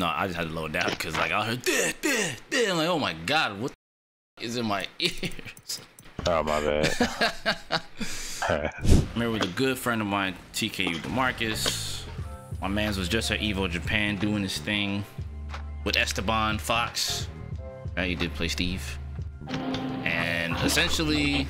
No, I just had to lower down because like I heard this. I'm like, oh my god, what is in my ears? Oh my bad. I remember with a good friend of mine, TKU Demarcus. My man's was just at Evo Japan doing his thing with Esteban Fox. Right, he did play Steve. And essentially,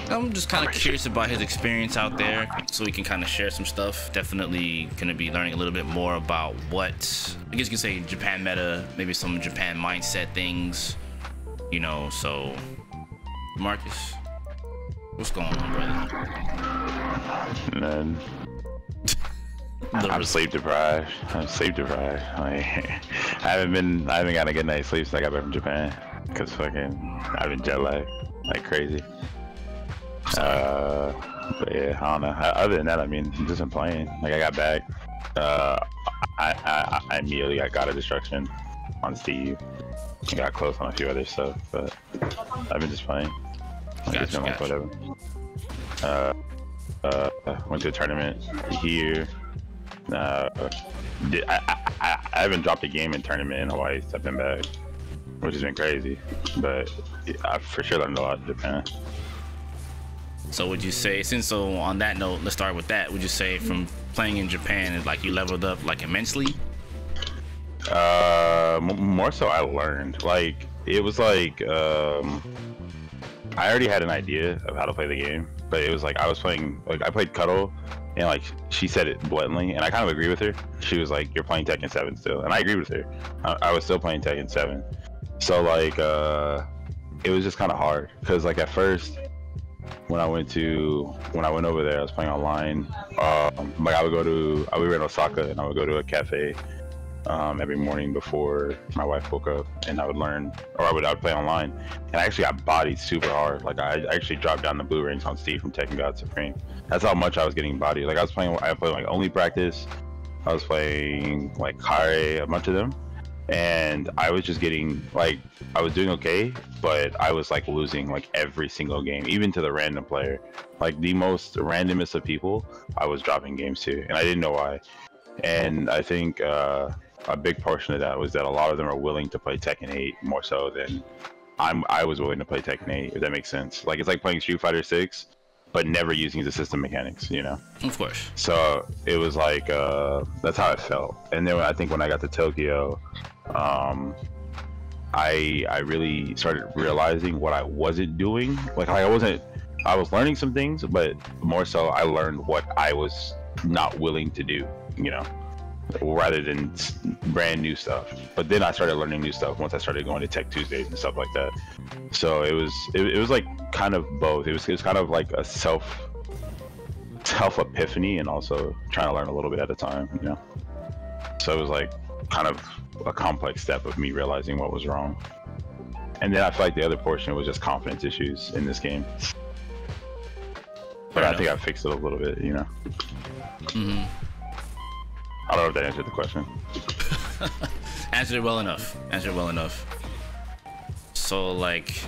I'm just kind of curious about his experience out there, so we can kind of share some stuff. Definitely gonna be learning a little bit more about what, I guess you could say, Japan meta, maybe some Japan mindset things, you know. So, Marcus, what's going on, brother? Man, I'm sleep deprived. Like, I haven't got a good night's sleep since I got back from Japan, cause fucking I've been jet lagged like crazy. But yeah, I don't know. Other than that, I mean, just been playing. Like I got back, I immediately got God of Destruction on Steve. I got close on a few other stuff, but I've been just playing. Gotcha. Whatever. Went to a tournament here. I haven't dropped a game in tournament in Hawaii since I've been back, which has been crazy. But I for sure learned a lot in Japan. So would you say, so on that note, let's start with that. Would you say from playing in Japan, like you leveled up like immensely? More so I learned. Like, it was like, I already had an idea of how to play the game, but it was like, I played Cuddle, and like, she said it blatantly, and I kind of agree with her. She was like, you're playing Tekken 7 still, and I agree with her. I was still playing Tekken 7. So like, it was just kind of hard, because like at first, when I went over there, I was playing online. Like we were in Osaka, and I would go to a cafe every morning before my wife woke up, and I would learn, or I would play online. And I actually got bodied super hard. Like I actually dropped down the blue rings on Steve from Tekken God Supreme. That's how much I was getting bodied. Like I played like Only Practice. I was playing like Kare, a bunch of them. And I was just getting, like, I was doing okay, but I was like losing like every single game, even to the random player. Like the most randomest of people, I was dropping games to, and I didn't know why. And I think a big portion of that was that a lot of them are willing to play Tekken 8 more so than I was willing to play Tekken 8, if that makes sense. Like it's like playing Street Fighter 6, but never using the system mechanics, you know? Of course. So it was like, that's how it felt. And then I think when I got to Tokyo, I really started realizing what I wasn't doing. Like I was learning some things, but more so I learned what I was not willing to do, you know, rather than brand new stuff. But then I started learning new stuff once I started going to Tech Tuesdays and stuff like that. So it was like kind of both. It was kind of like a self epiphany, and also trying to learn a little bit at a time, you know. So it was like kind of a complex step of me realizing what was wrong. And then I feel like the other portion was just confidence issues in this game. But I think I fixed it a little bit, you know. Mm-hmm. I don't know if that answered the question. Answered it well enough. So like,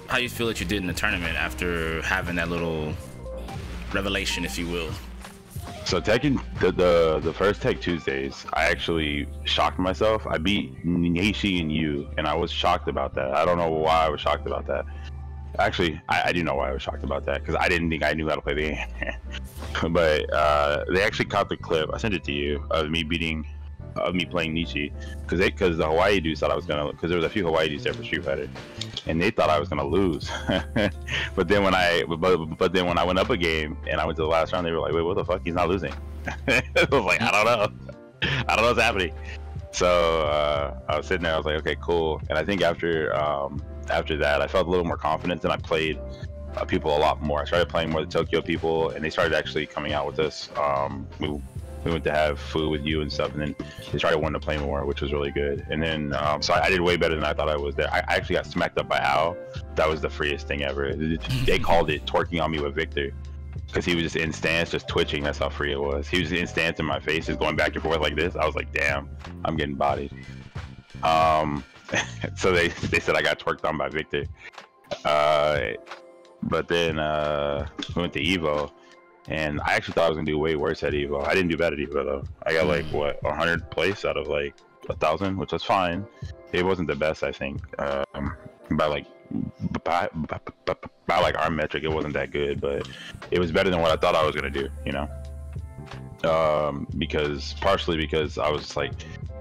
how you feel that you did in the tournament after having that little revelation, if you will? So Tekken, the first Tech Tuesdays, I actually shocked myself. I beat Nishi and you, and I was shocked about that. I don't know why I was shocked about that. Actually, I do know why I was shocked about that, because I didn't think I knew how to play the game. But they actually caught the clip. I sent it to you of me playing Nishi, because the Hawaii dudes thought I was gonna, because there was a few Hawaii dudes there for Street Fighter, and they thought I was gonna lose. But then when I went up a game and I went to the last round, they were like, "Wait, what the fuck? He's not losing." I was like, I don't know what's happening. So I was sitting there. I was like, okay, cool. And I think after that, I felt a little more confident, and I played people a lot more. I started playing more the Tokyo people, and they started actually coming out with us. We went to have food with you and stuff, and then they started wanting to play more, which was really good. And then, so I did way better than I thought I was there. I actually got smacked up by Al. That was the freest thing ever. They called it twerking on me with Victor, because he was just in stance, just twitching. That's how free it was. He was in stance in my face, just going back and forth like this. I was like, damn, I'm getting bodied. So they said I got twerked on by Victor. But then we went to Evo, And I actually thought I was gonna do way worse at Evo. I didn't do bad at Evo though. I got like what 100 place out of like 1,000, which was fine. It wasn't the best, I think. By like our metric, it wasn't that good, but it was better than what I thought I was gonna do. You know, partially because I was like,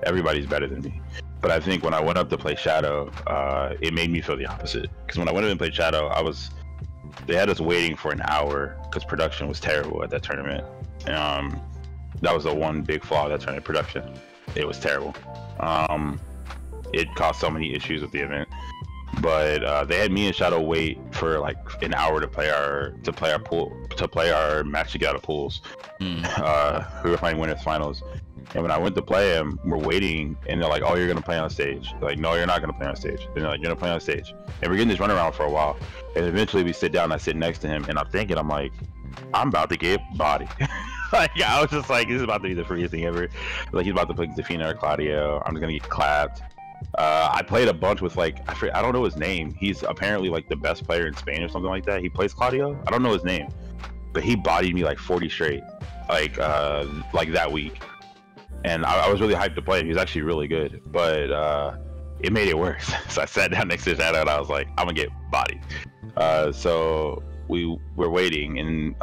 everybody's better than me. But I think when I went up to play Shadow, it made me feel the opposite. Because when I went up and played Shadow, they had us waiting for an hour because production was terrible at that tournament. That was the one big flaw of that tournament, production. It was terrible. It caused so many issues with the event. But they had me and Shadow wait for like an hour to play our match to get out of pools. We were playing winners finals. And when I went to play him, we're waiting, and they're like, "Oh, you're gonna play on stage." Like, "No, you're not gonna play on stage." And they're like, "You're gonna play on stage." And we're getting this runaround for a while, and eventually we sit down. And I sit next to him, and I'm like, I'm about to get bodied. Like, I was just like, this is about to be the freest thing ever. Like, he's about to play Zafina or Claudio. I'm just gonna get clapped. I played a bunch with like, I don't know his name. He's apparently like the best player in Spain or something like that. He plays Claudio. I don't know his name, but he bodied me like 40 straight, like that week. And I was really hyped to play him. He was actually really good, but it made it worse. So I sat down next to Shadow and I was like, I'm gonna get bodied. So we were waiting, and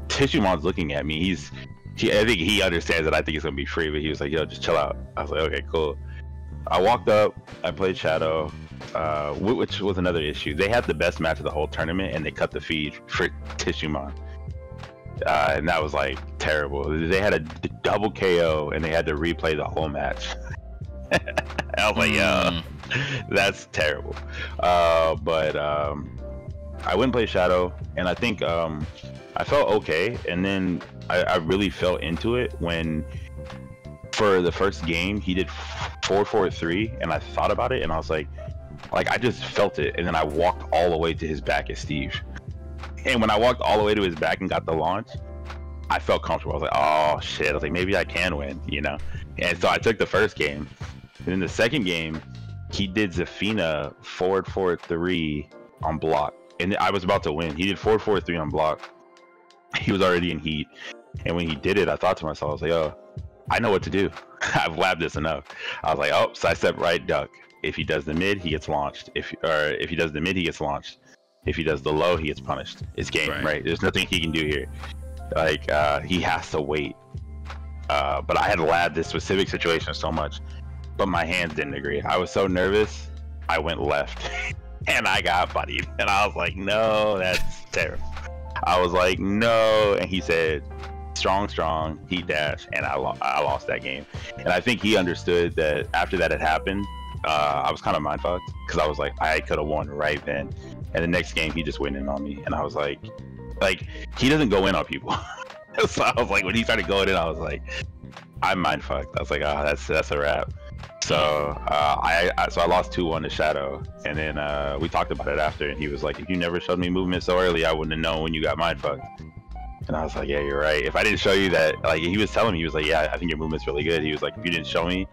Tishumon's looking at me. I think he understands that I think it's gonna be free, but he was like, "Yo, just chill out." I was like, "Okay, cool." I walked up, I played Shadow, which was another issue. They had the best match of the whole tournament, and they cut the feed for Tishumon. And that was like terrible. They had a double KO and they had to replay the whole match. I was like, yo, that's terrible. But I went and played Shadow, and I think I felt okay. And then I really fell into it when, for the first game, he did 4-4-3, and I thought about it, and I was like I just felt it, and then I walked all the way to his back as Steve. And when I walked all the way to his back and got the launch, I felt comfortable. I was like, oh shit. I was like, maybe I can win, you know? And so I took the first game. And in the second game, he did Zafina 4-4-3 on block. And I was about to win. He did 4-4-3 on block. He was already in heat. And when he did it, I thought to myself, I was like, oh, I know what to do. I've labbed this enough. I was like, oh, sidestep right, duck. If he does the mid, he gets launched. If he does the mid, he gets launched. If he does the low, he gets punished. It's game, right? There's nothing he can do here. Like, he has to wait. But I had labbed this specific situation so much, but my hands didn't agree. I was so nervous, I went left, and I got bodied. And I was like, no, that's terrible. I was like, no. And he said, strong, heat dash, and I lost that game. And I think he understood that after that had happened, I was kind of mind fucked, because I was like, I could have won right then. And the next game, he just went in on me, and I was like, he doesn't go in on people. So I was like, when he started going in, I was like, I'm mind fucked. I was like, oh, that's a wrap. So I lost 2-1 to Shadow, and then we talked about it after, and he was like, if you never showed me movement so early, I wouldn't have known when you got mind fucked. And I was like, yeah, you're right. If I didn't show you that, like, he was telling me, he was like, yeah, I think your movement's really good. He was like, if you didn't show me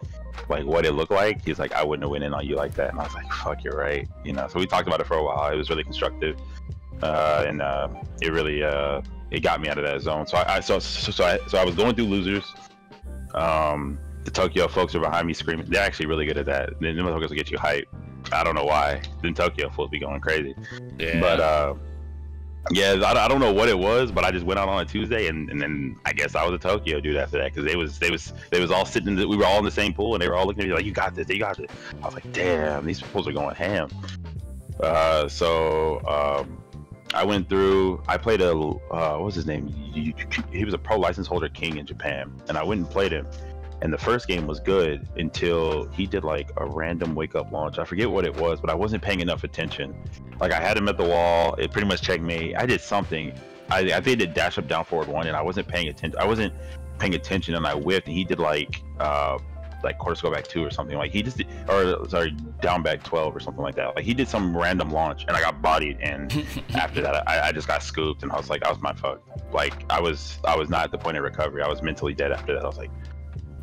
like what it looked like, he's like, I wouldn't have went in on you like that. And I was like, fuck, you're right. You know, so we talked about it for a while. It was really constructive, and it really it got me out of that zone. So I was going through losers. The Tokyo folks are behind me screaming. They're actually really good at that. The motherfuckers will get you hype. I don't know why. Then Tokyo folks be going crazy. Yeah. But yeah, I don't know what it was, but I just went out on a Tuesday, and then I guess I was a Tokyo dude after that, because they was all sitting. We were all in the same pool, and they were all looking at me like, "You got this, you got this." I was like, "Damn, these pools are going ham." So I went through. I played a what was his name? He was a pro license holder king in Japan, and I went and played him. And the first game was good until he did like a random wake up launch. I forget what it was, but I wasn't paying enough attention. Like, I had him at the wall. It pretty much checkmate. I did something. I think I did dash up down forward 1, and I wasn't paying attention. And I whiffed, and he did like quarter score back 2 or something. Like, he just did, or sorry, down back 12 or something like that. Like, he did some random launch, and I got bodied. And after that, I just got scooped, and I was like, that was my fuck. Like, I was not at the point of recovery. I was mentally dead after that. I was like,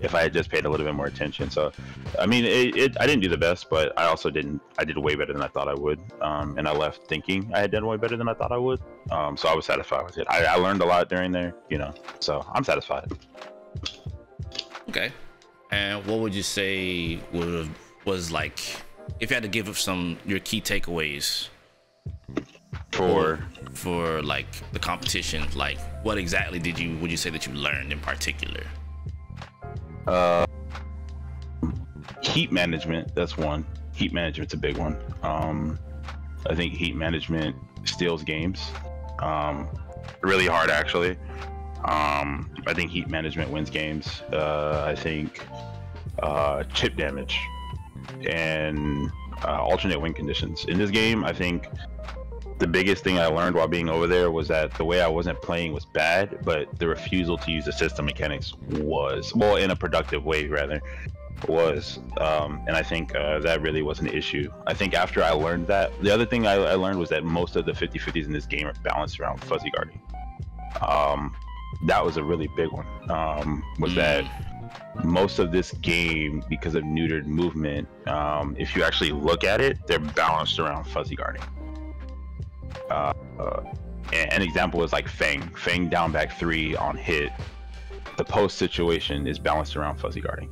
if I had just paid a little bit more attention. So, I mean, I didn't do the best, but I also didn't. I did way better than I thought I would, and I left thinking I had done way better than I thought I would. So I was satisfied with it. I learned a lot during there, you know. So I'm satisfied. Okay. And what would you say was like, if you had to give up your key takeaways for like the competition, like what exactly would you say that you learned in particular? Heat management, that's one. Heat management's a big one. I think heat management steals games really hard, actually. I think heat management wins games. I think chip damage and alternate win conditions in this game, I think the biggest thing I learned while being over there was that the way I wasn't playing was bad, but the refusal to use the system mechanics was, well, in a productive way rather, was, and I think that really was an issue. I think after I learned that, the other thing I learned was that most of the 50-50s in this game are balanced around fuzzy guarding. That was a really big one, was that most of this game, because of neutered movement, if you actually look at it, they're balanced around fuzzy guarding. An example is like Feng down back 3 on hit. The post situation is balanced around fuzzy guarding.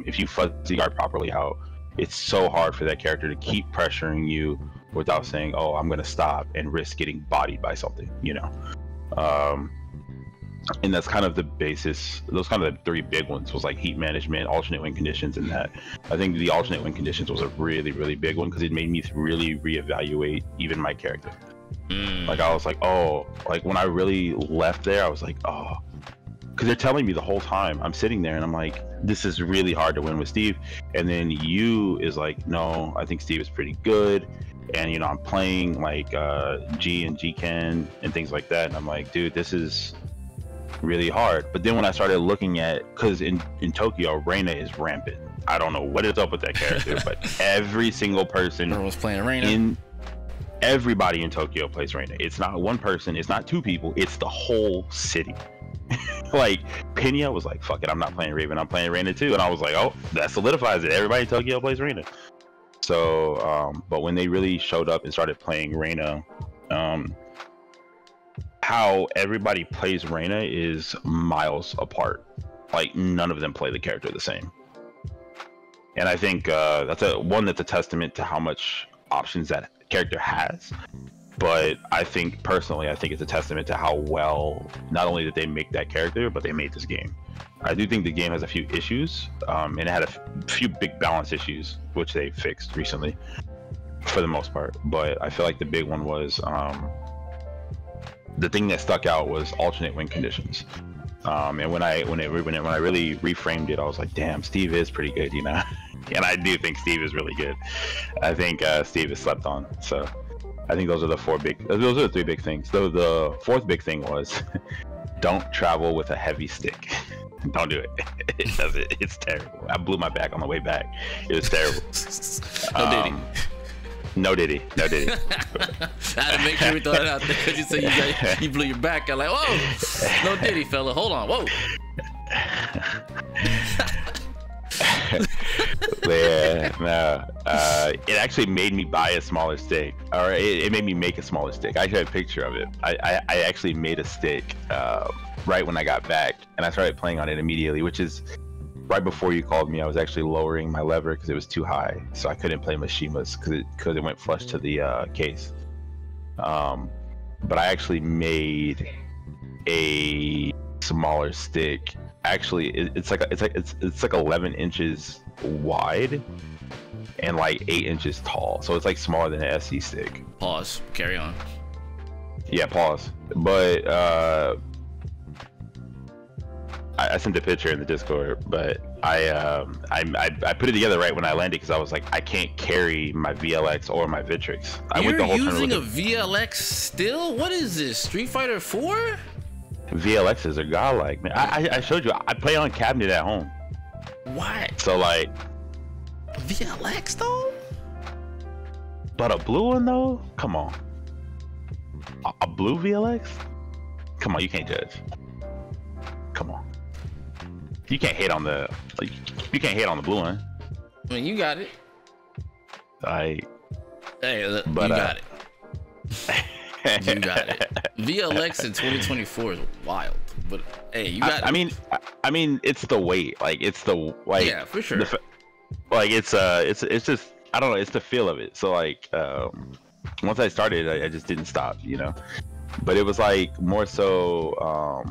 If you fuzzy guard properly out, it's so hard for that character to keep pressuring you without saying, oh, I'm gonna stop and risk getting bodied by something, you know. And that's kind of the basis. Those kind of the 3 big ones was like heat management, alternate win conditions, and that. I think the alternate win conditions was a really, really big one because it made me really reevaluate even my character. Like I was like, oh, like when I really left there, I was like, oh, because they're telling me the whole time. I'm sitting there and I'm like, this is really hard to win with Steve. And then you is like, no, I think Steve is pretty good. And you know, I'm playing like G and G-Ken and things like that. And I'm like, dude, this is really hard. But then when I started looking at, because in Tokyo, Reina is rampant. I don't know what is up with that character, but every single person was playing Reina. Everybody in Tokyo plays Reina. It's not one person, it's not 2 people, it's the whole city. Like Pena was like, fuck it, I'm not playing Raven, I'm playing Reina too. And I was like, oh, that solidifies it. Everybody in Tokyo plays Reina. So but when they really showed up and started playing Reina, how everybody plays Reina is miles apart. Like none of them play the character the same. And I think that's a testament to how much options that character has. But I think personally, I think it's a testament to how well not only did they make that character, but they made this game. I do think the game has a few issues, and it had a few big balance issues, which they fixed recently for the most part. But I feel like the big one was the thing that stuck out was alternate win conditions. And when I really reframed it, I was like, damn, Steve is pretty good, you know. And I do think Steve is really good. I think Steve is slept on. So I think those are the 3 big things. Though the 4th big thing was don't travel with a heavy stick. Don't do it. It's terrible. I blew my back on the way back. It was terrible. No Diddy. I had to make sure we throw it out there because you said you blew your back. I'm like, whoa, no Diddy, fella. Hold on, whoa. Yeah, no. It actually made me buy a smaller stick, or it made me make a smaller stick. I actually have a picture of it. I actually made a stick right when I got back, and I started playing on it immediately, which is right before you called me. I was actually lowering my lever because it was too high, so I couldn't play Mishima's because it went flush to the case. But I actually made a smaller stick. Actually, it's like 11 inches wide and like 8 inches tall, so it's like smaller than an SC stick. Pause. Carry on. Yeah, pause. But I sent a picture in the Discord, but I put it together right when I landed because I was like, I can't carry my VLX or my Vitrix. You're using a VLX still? What is this, Street Fighter 4? VLXs are godlike, man. I showed you. I play on cabinet at home. What? So like, VLX though? But a blue one though? Come on. A blue VLX? Come on, you can't judge. Come on. You can't hate on the you can't hate on the blue one. I mean, you got it. Hey, look, but, you got it. You got it. VLX in 2024 is wild, but hey, you got it. I mean, it's the weight. Like, it's the like. Yeah, for sure. Like, it's just, I don't know. It's the feel of it. So like, once I started, I just didn't stop. You know, but it was like more so.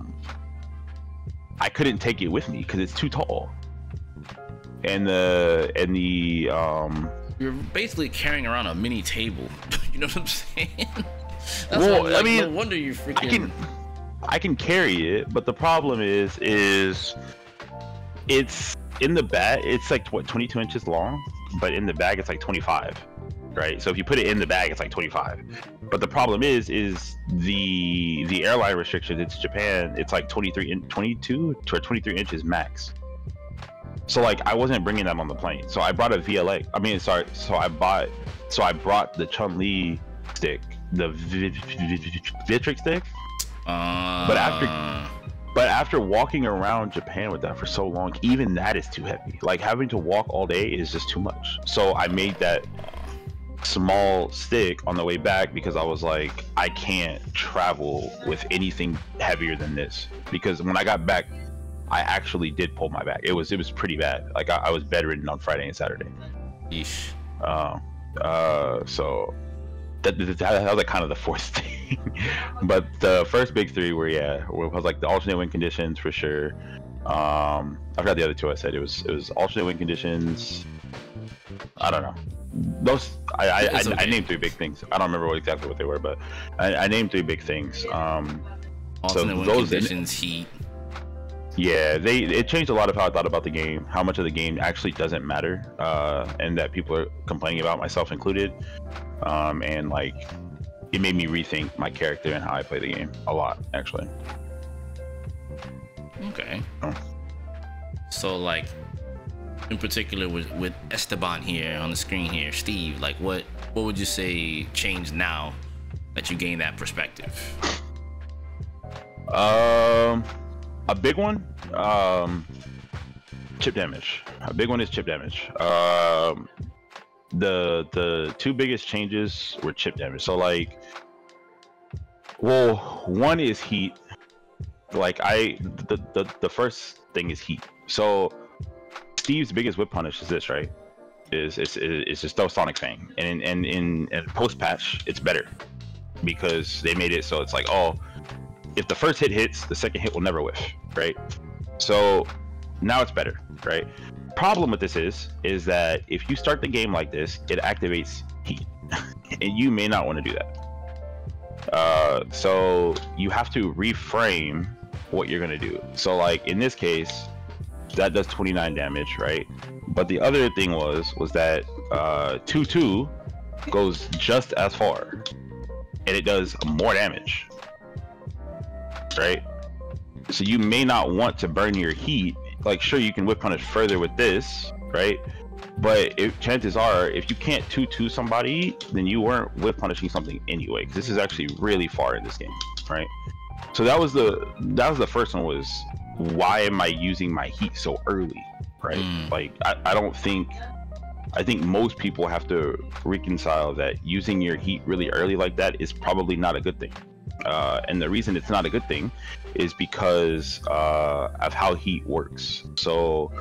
I couldn't take it with me because it's too tall. And the you're basically carrying around a mini table. You know what I'm saying? That's well, like, I mean, no wonder you freaking. I can carry it, but the problem is it's in the bag. It's like what, 22 inches long, but in the bag it's like 25, right? So if you put it in the bag, it's like 25. But the problem is the airline restriction. It's Japan. It's like 22 to 23 inches max. So like I wasn't bringing them on the plane. So I brought a VLA. I mean, sorry. So I brought the Chun-Li stick, the Vitric stick. But after walking around Japan with that for so long, even that is too heavy. Like having to walk all day is just too much. So I made that small stick on the way back because I was like, I can't travel with anything heavier than this. Because when I got back, I actually did pull my back. It was pretty bad. Like I was bedridden on Friday and Saturday. Yeesh. So that was like kind of the fourth thing. But the first big three were was like the alternate wind conditions for sure. I forgot the other two I said. It was alternate wind conditions. I don't know. Those I named three big things. I don't remember exactly what they were, but I named three big things. Alternate wind conditions, heat. Yeah, it changed a lot of how I thought about the game, how much of the game actually doesn't matter, and that people are complaining about, myself included, and like it made me rethink my character and how I play the game a lot, actually. Okay. So like, in particular with Esteban here on the screen here, Steve, like what would you say changed now that you gained that perspective? A big one, chip damage. A big one is chip damage. The two biggest changes were chip damage. So like, well, one is heat. Like the first thing is heat. So Steve's biggest whip punish is this, right? Is just throw Sonic Fang, and in post patch it's better because they made it so it's like, oh, if the first hit hits, the second hit will never whiff, right? So now it's better, right? Problem with this is that if you start the game like this, it activates heat, and you may not want to do that. So you have to reframe what you're gonna do. So like in this case, that does 29 damage, right? But the other thing was that 2-2 goes just as far, and it does more damage. Right, so you may not want to burn your heat. Like, sure, you can whip punish further with this, right? But chances are, if you can't 2-2 somebody, then you weren't whip punishing something anyway. Because this is actually really far in this game, right? So that was the first one. Was why am I using my heat so early, right? Like I think most people have to reconcile that using your heat really early like that is probably not a good thing. And the reason it's not a good thing is because of how heat works. So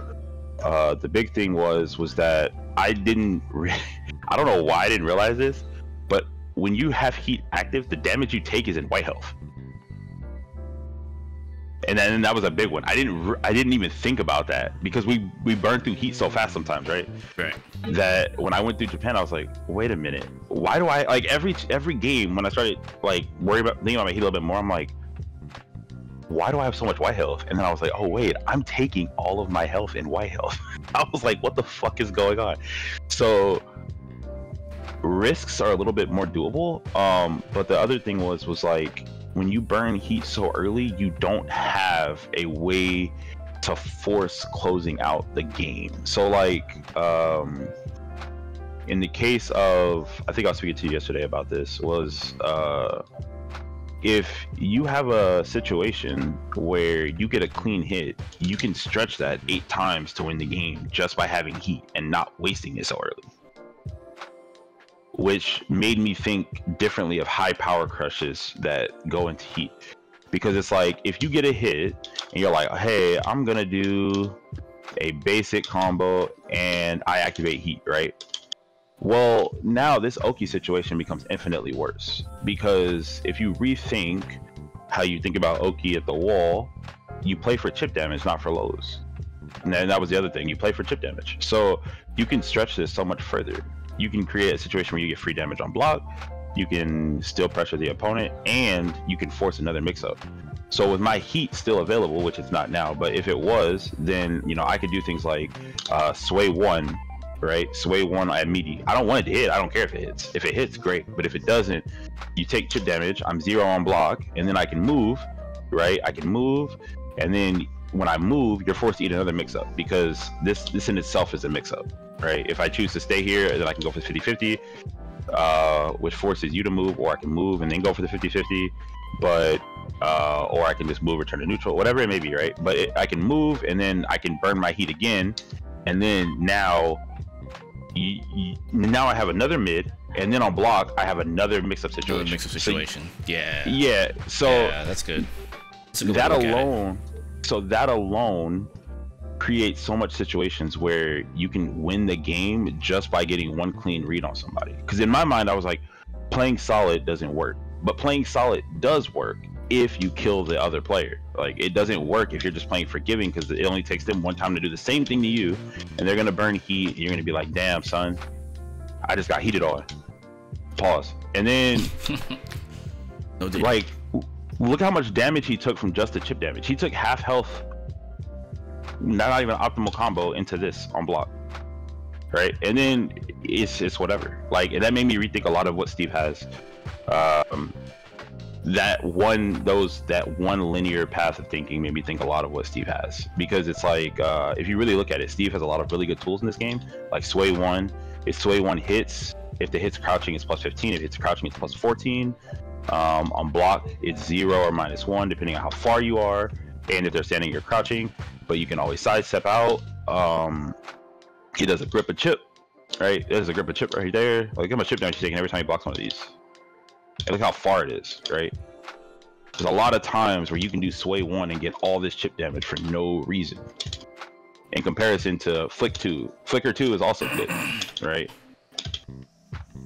the big thing was that I don't know why I didn't realize this, but when you have heat active, the damage you take is in white health. And then that was a big one. I didn't even think about that because we burn through heat so fast sometimes, right? Right. That when I went through Japan, I was like, wait a minute, why do I like every game when I started like thinking about my heat a little bit more, I'm like, why do I have so much white health? And then I was like, oh wait, I'm taking all of my health in white health. I was like, what the fuck is going on? So risks are a little bit more doable. But the other thing was like, when you burn heat so early, you don't have a way to force closing out the game. So like in the case of, I think I was speaking to you yesterday about this, was if you have a situation where you get a clean hit, you can stretch that 8 times to win the game just by having heat and not wasting it so early. Which made me think differently of high power crushes that go into heat. Because it's like, if you get a hit and you're like, hey, I'm gonna do a basic combo and I activate heat, right? Well, now this Oki situation becomes infinitely worse, because if you rethink how you think about Oki at the wall, you play for chip damage, not for lows. And that was the other thing, you play for chip damage. So you can stretch this so much further. You can create a situation where you get free damage on block, you can still pressure the opponent, and you can force another mix-up. So with my heat still available, which it's not now, but if it was, then, you know, I could do things like sway 1, right? Sway 1 at meaty. I don't want it to hit. I don't care if it hits. If it hits, great. But if it doesn't, you take chip damage. I'm 0 on block, and then I can move, right? I can move, and then when I move, you're forced to eat another mix-up, because this in itself is a mix-up, right? If I choose to stay here, then I can go for 50-50, which forces you to move, or I can move and then go for the 50-50, but or I can just move, return to neutral, whatever it may be, right? But I can move, and then I can burn my heat again, and then now I have another mid, and then on block I have another mix-up situation. Yeah. So yeah, that's good. That alone creates so much situations where you can win the game just by getting one clean read on somebody. Because in my mind, I was like, playing solid doesn't work, but playing solid does work if you kill the other player. Like, it doesn't work if you're just playing forgiving, because it only takes them one time to do the same thing to you, and they're gonna burn heat, and you're gonna be like, damn son, I just got heated on. Pause. And then like, look how much damage he took from just the chip damage. He took half health, not even optimal combo, into this on block, right? And then it's whatever. Like, and that made me rethink a lot of what Steve has. That one linear path of thinking made me think a lot of what Steve has, because it's like, if you really look at it, Steve has a lot of really good tools in this game. Like sway 1, if sway 1 hits, if the hit's crouching, it's plus 15. If it's crouching, it's plus 14. On block, it's 0 or -1 depending on how far you are, and if they're standing, you're crouching, but you can always sidestep out. He does a grip a chip, right? There's a grip a chip right there. Like, look how much chip damage he's taking every time he blocks one of these. And look how far it is, right? There's a lot of times where you can do sway 1 and get all this chip damage for no reason, in comparison to flick 2. Flicker 2 is also good, right?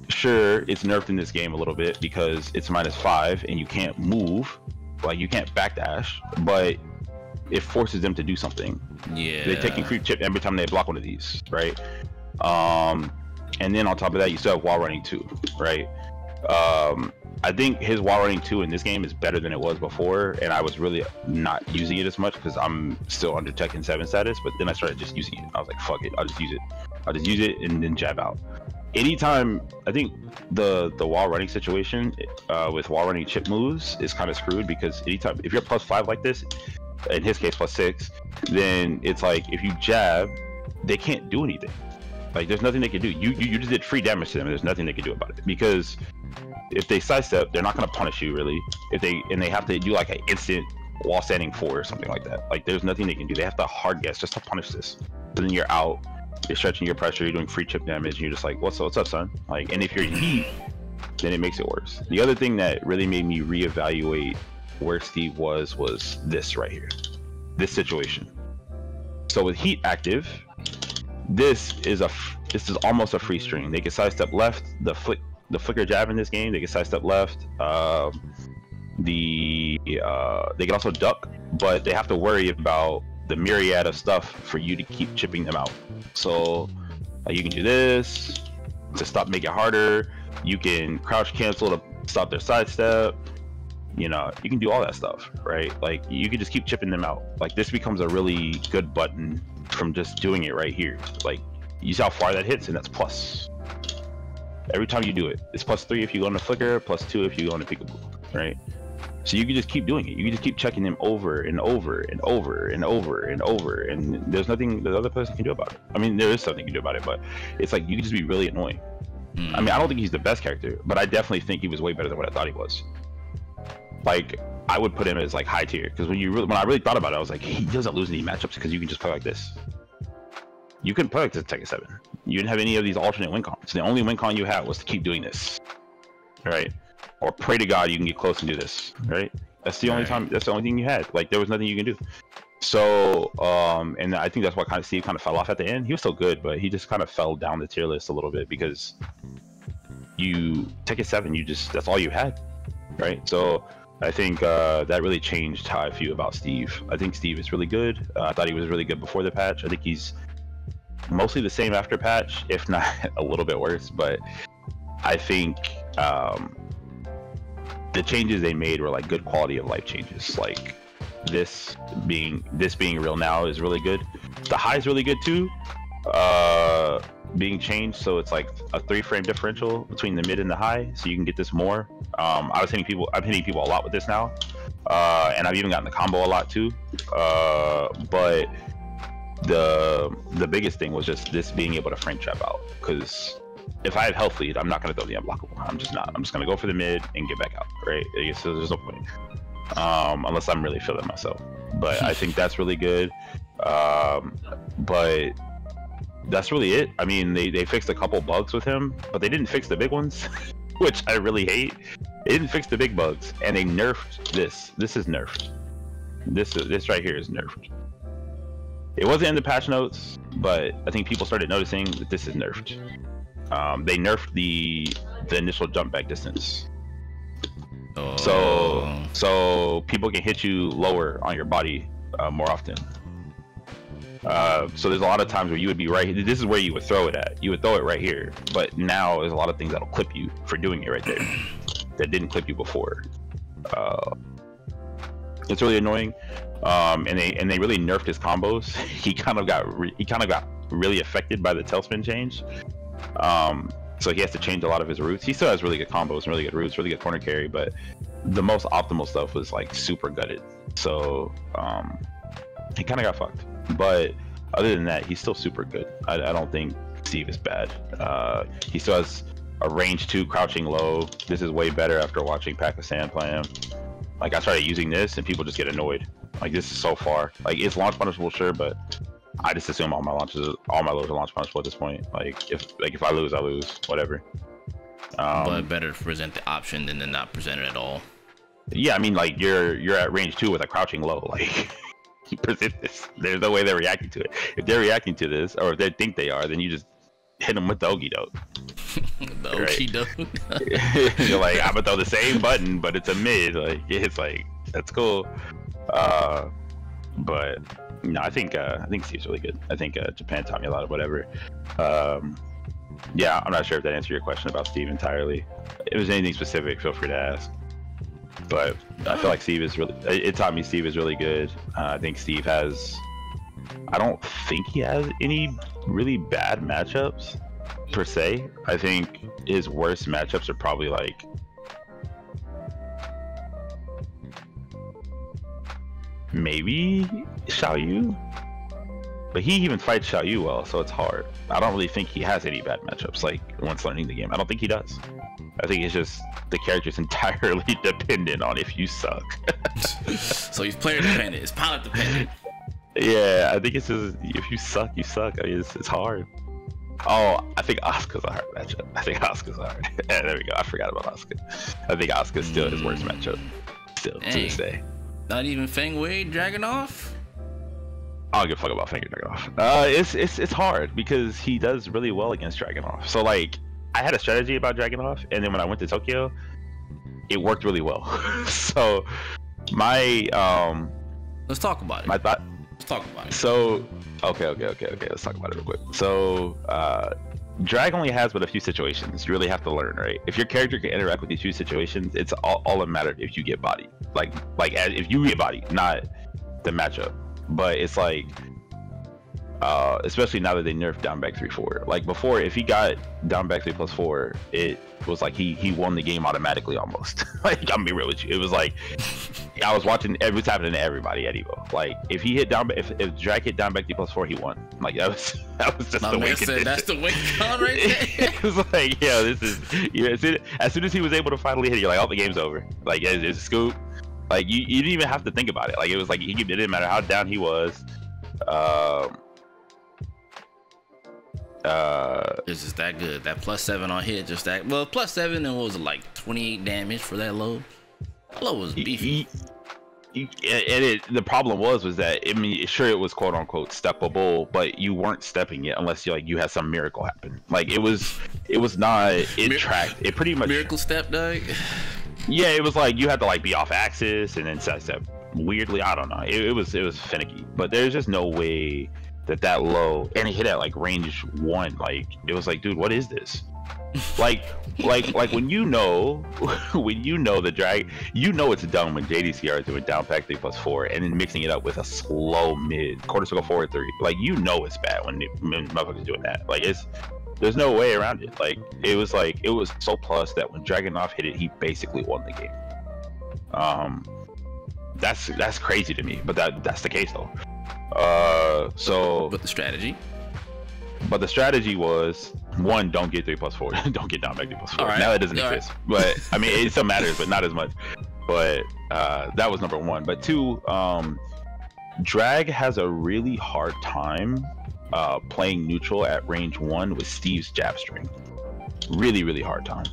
Sure, it's nerfed in this game a little bit because it's -5 and you can't move, like you can't backdash, but it forces them to do something. Yeah, they're taking creep chip every time they block one of these, right? And then on top of that, you still have wall running 2, right? I think his wall running 2 in this game is better than it was before, and I was really not using it as much because I'm still under Tekken 7 status, but then I started just using it. I was like, fuck it, I'll just use it and then jab out. Anytime, I think the wall running situation with wall running chip moves is kind of screwed, because anytime, if you're +5 like this, in his case +6, then it's like, if you jab, they can't do anything. Like, there's nothing they can do. You just did free damage to them, and there's nothing they can do about it, because if they sidestep, they're not going to punish you really. If they have to do like an instant wall standing 4 or something like that, like there's nothing they can do. They have to hard guess just to punish this. But then you're out, you're stretching your pressure, you're doing free chip damage, and you're just like, what's up, son? Like, and if you're heat, then it makes it worse. The other thing that really made me reevaluate where Steve was this right here, this situation. So with heat active, this is almost a free string. They can sidestep left, the flicker jab in this game, they can sidestep left. They can also duck, but they have to worry about the myriad of stuff for you to keep chipping them out. So you can do this to stop, make it harder. You can crouch cancel to stop their sidestep. You know, you can do all that stuff, right? Like, you can just keep chipping them out. Like, this becomes a really good button from just doing it right here. Like, you see how far that hits, and that's plus. Every time you do it, it's +3 if you go on the flicker, +2 if you go on the peekaboo, right? So you can just keep doing it. You can just keep checking them over and over and over and over and over, and there's nothing the other person can do about it. I mean, there is something you can do about it, but it's like, you can just be really annoying. I mean, I don't think he's the best character, but I definitely think he was way better than what I thought he was. Like I would put him as like high tier because when I really thought about it, I was like, he doesn't lose any matchups because you can just play like this. You couldn't play like this Tekken 7. You didn't have any of these alternate win cons. The only win con you had was to keep doing this, right? Or pray to God you can get close and do this, right? That's the only time. That's the only thing you had. Like there was nothing you can do. So, and I think that's why Steve kind of fell off at the end. He was still good, but he just kind of fell down the tier list a little bit because you Tekken 7, that's all you had, right? So I think that really changed how I feel about Steve. I think Steve is really good. I thought he was really good before the patch. I think he's mostly the same after patch, if not a little bit worse. But I think the changes they made were like good quality of life changes. Like this being real now is really good. The high is really good too. Being changed, so it's like a 3-frame differential between the mid and the high, so you can get this more. I'm hitting people a lot with this now, and I've even gotten the combo a lot too. But the biggest thing was just this being able to frame trap out, because if I have health lead, I'm not going to throw the unblockable. I'm just not. I'm just going to go for the mid and get back out, right? So there's no point, unless I'm really feeling myself. But I think that's really good. But that's really it. I mean, they fixed a couple bugs with him, but they didn't fix the big ones, which I really hate. They didn't fix the big bugs, and they nerfed this. This is nerfed. This right here is nerfed. It wasn't in the patch notes, but I think people started noticing that this is nerfed. They nerfed the initial jump back distance. Oh. So people can hit you lower on your body more often. So there's a lot of times where you would be right. This is where you would throw it at. You would throw it right here. But now there's a lot of things that'll clip you for doing it right there that didn't clip you before. It's really annoying. And they really nerfed his combos. He kind of got really affected by the tailspin change. So he has to change a lot of his routes. He still has really good combos and really good routes, really good corner carry, but the most optimal stuff was like super gutted. So he kind of got fucked. But other than that, he's still super good. I don't think Steve is bad. He still has a range 2 crouching low. This is way better after watching Pakistan play him. Like I started using this and people just get annoyed. Like this is so far. Like it's launch punishable, sure, but I just assume all my lows are launch punishable at this point. Like if I lose, I lose. Whatever. But better to present the option than to not present it at all. Yeah, I mean, like you're at range 2 with a crouching low. Like you present this. There's no way they're reacting to it. If they're reacting to this, or if they think they are, then you just hit them with the okie doke. The okie doke. You're like, I'm gonna throw the same button, but it's a mid. Like it's like that's cool. But no, I think Steve's really good. I think Japan taught me a lot of whatever. Yeah, I'm not sure if that answered your question about Steve entirely. If there's anything specific, feel free to ask. But I feel like it taught me Steve is really good. I think Steve I don't think he has any really bad matchups per se. I think his worst matchups are probably like maybe Xiaoyu, but he even fights Xiaoyu well, so it's hard. I don't really think he has any bad matchups like once learning the game. I don't think he does. I think it's just the character's entirely dependent on if you suck. So he's player dependent, it's pilot dependent. Yeah, I think it's just if you suck, you suck. I mean, it's hard. Oh, I think Asuka's a hard matchup. I think Asuka's hard. Yeah, there we go. I forgot about Asuka. I think Asuka's still his worst matchup. Still to this day. Not even Feng Wei Dragunov? I don't give a fuck about Feng Dragunov. It's hard because he does really well against Dragunov. So like, I had a strategy about Dragunov, and then when I went to Tokyo, it worked really well. So my let's talk about it. My thought. Let's talk about it. So okay. Let's talk about it real quick. So drag only has but a few situations. You really have to learn, right? If your character can interact with these few situations, it's all that matters if you get bodied. Like if you get bodied, not the matchup. But it's like, especially now that they nerfed down back 3-4. Like before, if he got down back 3+4, it was like he won the game automatically almost. Like I'm gonna be real with you. It was like I was watching it was happening to everybody at Evo. Like if he hit down, if Drag hit down back 3+4, he won. Like that was just the win condition. That's the win con right there. It was like, yeah, this is as soon as he was able to finally hit it, you're like, oh, the game's over. Like it's a scoop. Like you didn't even have to think about it. Like it was like it didn't matter how down he was. It's just that good. That +7 on hit, just that. Well, +7 and what was it, like 28 damage for that low? That low was beefy. The problem was that, I mean, sure, it was quote unquote steppable, but you weren't stepping it unless you had some miracle happen. Like it was not. It tracked. It pretty much miracle step, dog. Yeah, it was like you had to like be off axis and then step. Weirdly, I don't know. It was finicky, but there's just no way that low, and it hit at like range 1. Like it was like, dude, what is this? like when you know the drag, it's dumb when JDCR is doing down pack 3+4 and then mixing it up with a slow mid quarter circle forward 3. Like it's bad when motherfuckers doing that. Like there's no way around it. Like it was so plus that when Dragunov hit it, he basically won the game. That's crazy to me, but that's the case though. But the strategy was, 1, don't get 3+4. Don't get down back 3+4. Right. Now that doesn't exist. Right. But I mean, it still matters, but not as much. But that was number 1. But 2, Drag has a really hard time playing neutral at range 1 with Steve's jab string. Really, really hard time.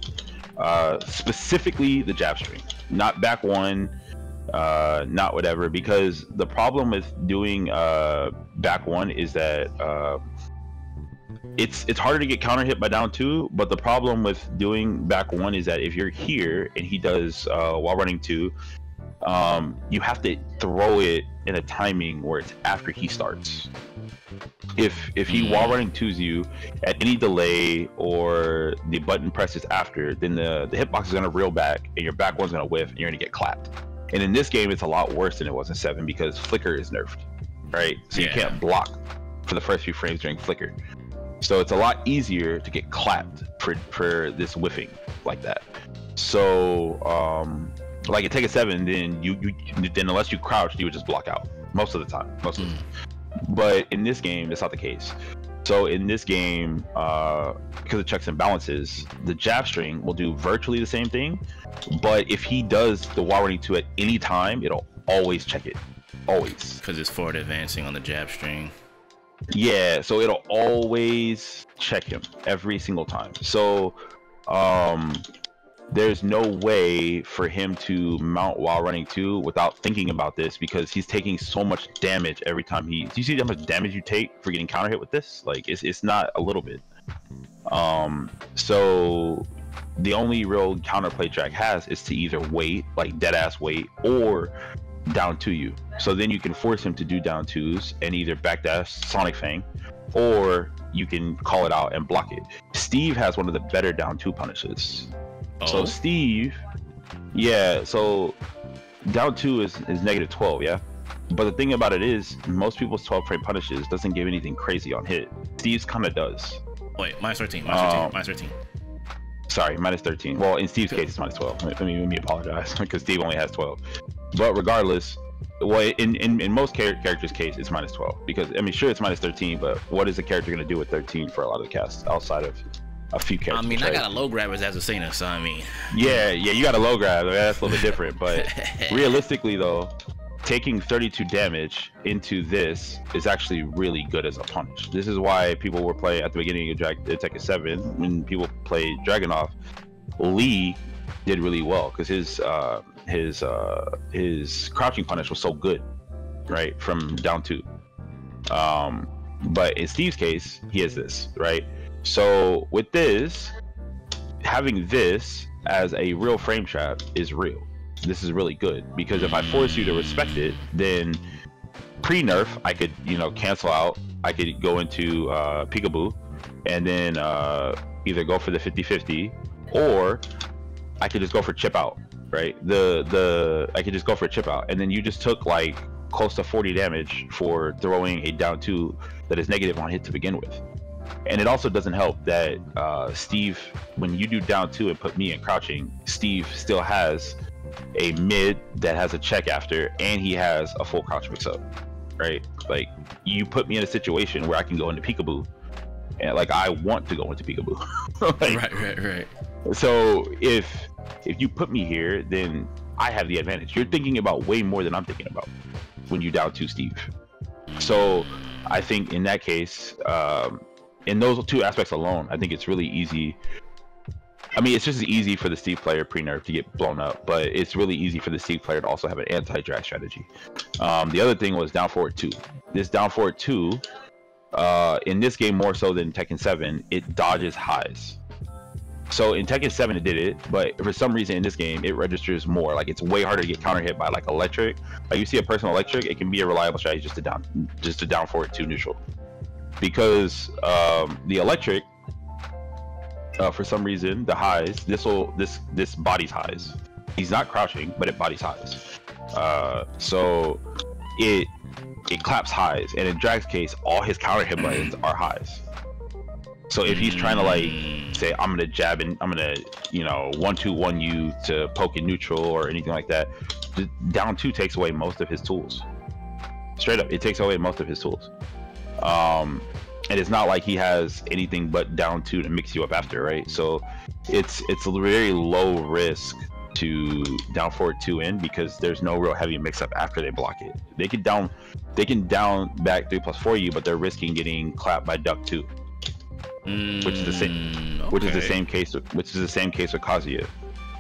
Specifically the jab string, not back 1. Not whatever, because the problem with doing back 1 is that it's harder to get counter hit by down 2, but the problem with doing back 1 is that if you're here and he does while running 2, you have to throw it in a timing where it's after he starts. If he while running 2s you at any delay or the button presses after, then the hitbox is going to reel back and your back 1's going to whiff and you're going to get clapped. And in this game, it's a lot worse than it was in 7 because flicker is nerfed, right? So you can't block for the first few frames during flicker. So it's a lot easier to get clapped for this whiffing like that. So like at Tekken 7, then unless you crouched, you would just block out most of the time. But in this game, it's not the case. So in this game, because of checks and balances, the jab string will do virtually the same thing, but if he does the while running 2 at any time, it'll always check it. Always. Because it's forward advancing on the jab string. Yeah, so it'll always check him every single time. So there's no way for him to mount while running 2 without thinking about this, because he's taking so much damage every time do you see how much damage you take for getting counter hit with this? Like it's not a little bit. So the only real counterplay Drag has is to either wait, like dead ass wait, or down 2 you. So then you can force him to do down 2s and either backdash Sonic Feng, or you can call it out and block it. Steve has one of the better down 2 punishes. So Steve, so down 2 is -12, yeah. But the thing about it is, most people's 12 frame punishes doesn't give anything crazy on hit. Steve's kind of does. Wait, -13. Sorry, -13. Well, in Steve's case, it's -12. Let me apologize, because Steve only has 12. But regardless, well, in most characters' case, it's -12, because I mean, sure, it's -13, but what is the character going to do with 13 for a lot of the casts outside of a few characters? I mean, right? I got a low grab as Assassina, so I mean. Yeah, you got a low grab. That's a little bit different, but realistically, though, taking 32 damage into this is actually really good as a punish. This is why people were playing at the beginning of Tekken 7, when people played Dragunov, Lee did really well because his crouching punish was so good, right, from down 2. But in Steve's case, he has this, right? So with this, having this as a real frame trap is real. This is really good, because if I force you to respect it, then pre-nerf, I could, cancel out. I could go into peekaboo and then either go for the 50-50, or I could just go for chip out, right? I could just go for a chip out, and then you just took like close to 40 damage for throwing a down 2 that is negative on hit to begin with. And it also doesn't help that Steve, when you do down 2 and put me in crouching, Steve still has a mid that has a check after, and he has a full crouch mix up, right? Like, you put me in a situation where I can go into peekaboo, and like I want to go into peekaboo. Like, right. So if you put me here, then I have the advantage. You're thinking about way more than I'm thinking about when you down 2 Steve. So I think in that case, in those 2 aspects alone, I think it's really easy. I mean, it's just as easy for the Steve player pre-nerf to get blown up, but it's really easy for the Steve player to also have an anti-drag strategy. The other thing was down forward 2. This down forward 2, in this game more so than Tekken 7, it dodges highs. So in Tekken 7 it did it, but for some reason in this game it registers more. Like, it's way harder to get counter hit by like electric. Like, you see a person electric, it can be a reliable strategy just to down forward 2 neutral. Because the electric, for some reason, the highs, this bodies highs. He's not crouching, but it bodies highs. So it claps highs, and in Drag's case, all his counter hit buttons are highs. So if he's trying to like say, I'm gonna jab and I'm gonna, you know, 1-2-1 you to poke in neutral or anything like that, down 2 takes away most of his tools. Straight up, it takes away most of his tools. And it's not like he has anything but down 2 to mix you up after, right? So it's a very low risk to down forward 2 in, because there's no real heavy mix up after they block it. They can down back 3+4 you, but they're risking getting clapped by duck 2. Which is the same. Okay. Which is the same case with Kazuya,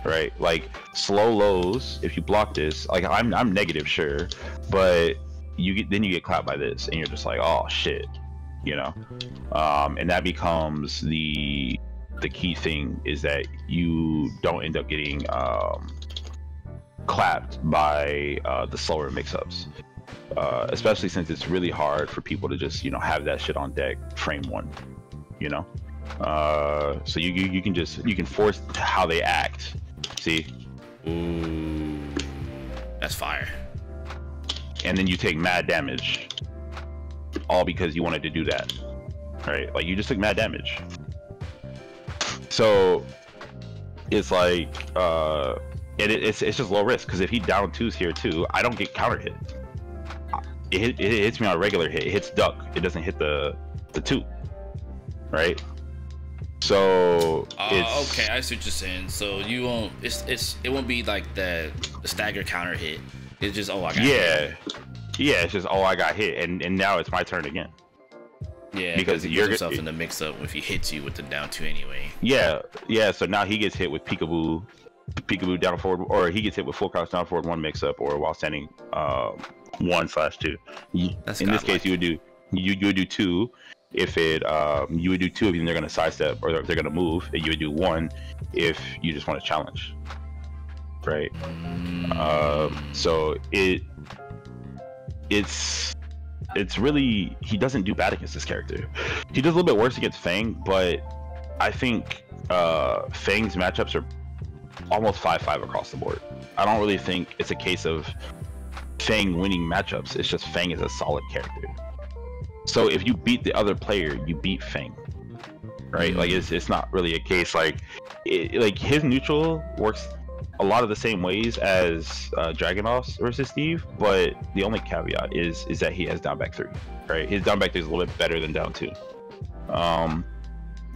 right? Like, slow lows. If you block this, like I'm negative, sure, but then you get clapped by this, and you're just like, oh shit, you know. And that becomes the key thing, is that you don't end up getting clapped by the slower mix-ups, especially since it's really hard for people to just, you know, have that shit on deck frame 1. You know, so you can force how they act. See, ooh, that's fire. And then you take mad damage, all because you wanted to do that, right? Like, you just took mad damage. So it's like, it's just low risk, because if he down 2s here too, I don't get counter hit. It hits me on a regular hit. It hits duck. It doesn't hit the 2. Right, so it's okay. I see what you're saying. So you won't. It won't be like the stagger counter hit. It's just, oh, I got hit. Yeah. It's just, oh, I got hit, and now it's my turn again. Yeah, because he gets himself in the mix up if he hits you with the down 2 anyway. Yeah. So now he gets hit with peekaboo down forward, or he gets hit with full crouch down forward 1 mix up, or while standing 1/2. In this case, you would do 2. If it you would do 2 if they're gonna sidestep, or if they're gonna move, and you would do 1 if you just want to challenge, right? So it's really, he doesn't do bad against this character. He does a little bit worse against Feng, but I think Feng's matchups are almost 5-5 across the board. I don't really think it's a case of Feng winning matchups. It's just Feng is a solid character. So if you beat the other player, you beat Feng, right? Like, it's not really a case like his neutral works a lot of the same ways as Dragunov's versus Steve, but the only caveat is that he has down back 3, right? His down back 3 is a little bit better than down 2.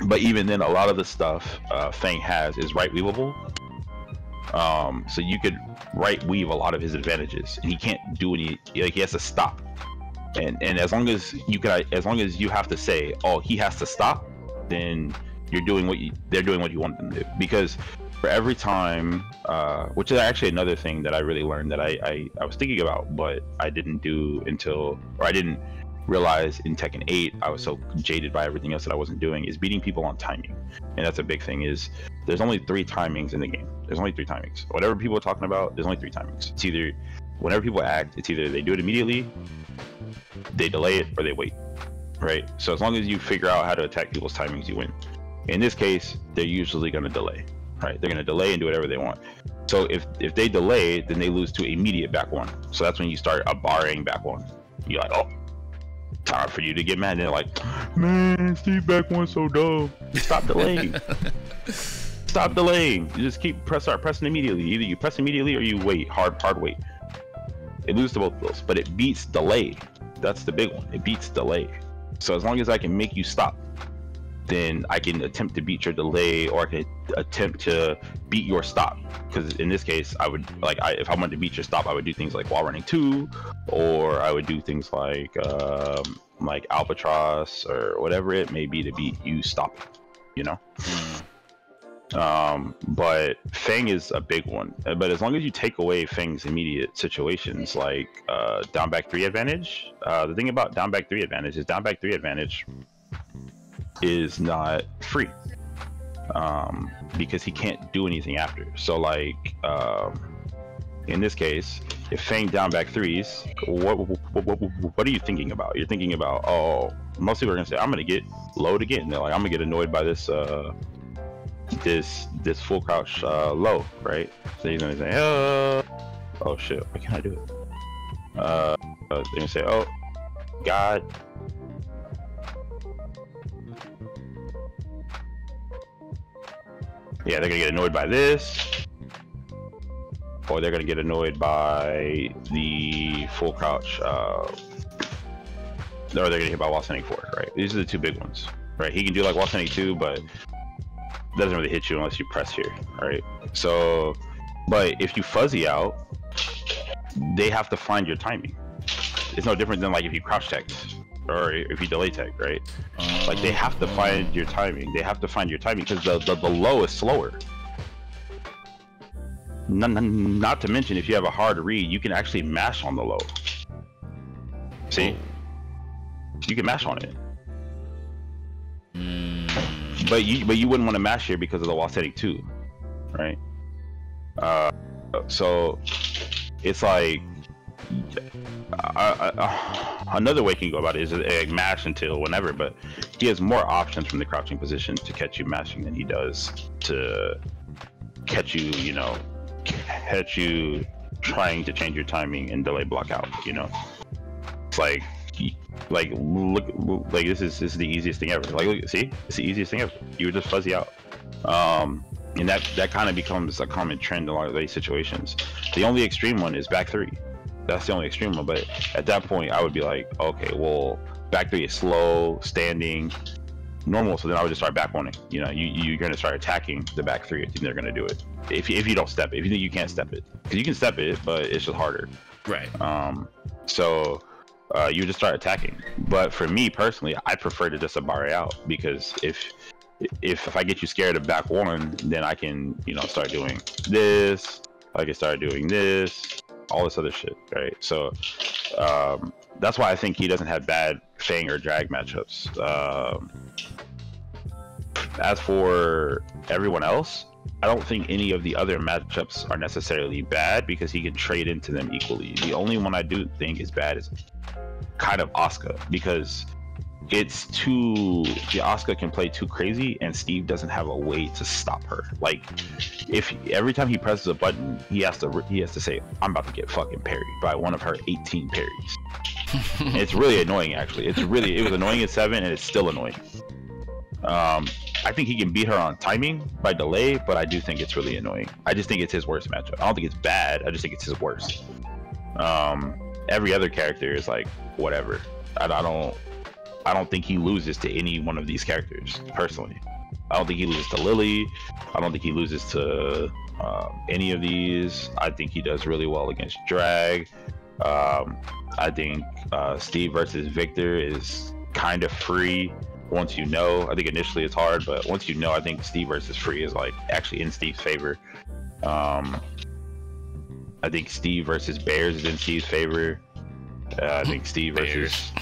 But even then, a lot of the stuff Feng has is right weavable. So you could right weave a lot of his advantages, and he can't do any. Like, he has to stop. And as long as you have to say, oh, he has to stop, then they're doing what you want them to do. Because for every time, which is actually another thing that I really learned that I was thinking about, but I didn't do I didn't realize in Tekken 8, I was so jaded by everything else that I wasn't doing, is beating people on timing. And that's a big thing. Is there's only 3 timings in the game. There's only 3 timings. Whatever people are talking about, there's only 3 timings. It's either, whenever people act, it's either they do it immediately, they delay it, or they wait, right? So as long as you figure out how to attack people's timings, you win. In this case, they're usually going to delay, right? They're going to delay and do whatever they want. So if they delay, then they lose to immediate back 1. So that's when you start a barring back 1. You're like, oh, time for you to get mad. And they're like, man, Steve back 1 so dumb. Stop delaying. Stop delaying. You just start pressing immediately. Either you press immediately or you wait, hard wait. It loses to both of those, but it beats delay. That's the big one. It beats delay. So as long as I can make you stop, then I can attempt to beat your delay, or I can attempt to beat your stop. Because in this case, I would if I wanted to beat your stop, I would do things like wall running 2, or I would do things like Albatross or whatever it may be to beat you stopping, you know. But Feng is a big one. But as long as you take away Feng's immediate situations, like down back 3 advantage, the thing about down back 3 advantage is down back 3 advantage is not free, because he can't do anything after. So like in this case, if Feng down back 3s, what are you thinking about? You're thinking about, oh, most people are gonna say, I'm gonna get low again. They're like, I'm gonna get annoyed by this this full crouch low, right? So he's gonna say, oh shit, why can't I do it? They're gonna say, oh god, yeah, they're gonna get annoyed by this, or they're gonna get annoyed by the full crouch, or they're gonna hit by wall standing 4, right? These are the 2 big ones, right? He can do like wall standing 2, but doesn't really hit you unless you press here, right? So, but if you fuzzy out, they have to find your timing. It's no different than like if you crouch tech or if you delay tech, right? Like they have to find your timing. They have to find your timing because the low is slower. Not to mention, if you have a hard read, you can actually mash on the low. See? You can mash on it. But you wouldn't want to mash here because of the wall setting 2, right? So it's like another way you can go about it is like mash until whenever, but he has more options from the crouching position to catch you mashing than he does to catch you, you know, catch you trying to change your timing and delay block out, you know. It's like look, like this is the easiest thing ever. Like, look, see, it's the easiest thing ever. You would just fuzzy out, and that kind of becomes a common trend in a lot of these situations. The only extreme one is back 3. That's the only extreme one. But at that point, I would be like, okay, well, back 3 is slow, standing, normal. So then I would just start back 1ing. You know, you're gonna start attacking the back 3 if you think they're gonna do it. If you don't step it, if you think you can't step it, because you can step it, but it's just harder. Right. So. You just start attacking. But for me personally, I prefer to just bar out, because if I get you scared of back 1, then I can, you know, start doing this. I can start doing this, all this other shit, right? So that's why I think he doesn't have bad Feng or drag matchups. As for everyone else, I don't think any of the other matchups are necessarily bad because he can trade into them equally. The only one I do think is bad is kind of Asuka, because it's too, the Asuka can play too crazy and Steve doesn't have a way to stop her. Like, if every time he presses a button, he has to say, I'm about to get fucking parried by one of her 18 parries. It's really annoying, actually. It was annoying at 7 and it's still annoying. I think he can beat her on timing by delay, but I do think it's really annoying. I just think it's his worst matchup. I don't think it's bad, I just think it's his worst. Every other character is like whatever. I don't think he loses to any one of these characters personally. I don't think he loses to Lily. I don't think he loses to any of these. I think he does really well against drag. I think Steve versus Victor is kind of free once you know. I think initially it's hard, but once you know, I think Steve versus free is like actually in Steve's favor. I think Steve versus Bears is in Steve's favor. I think Steve versus...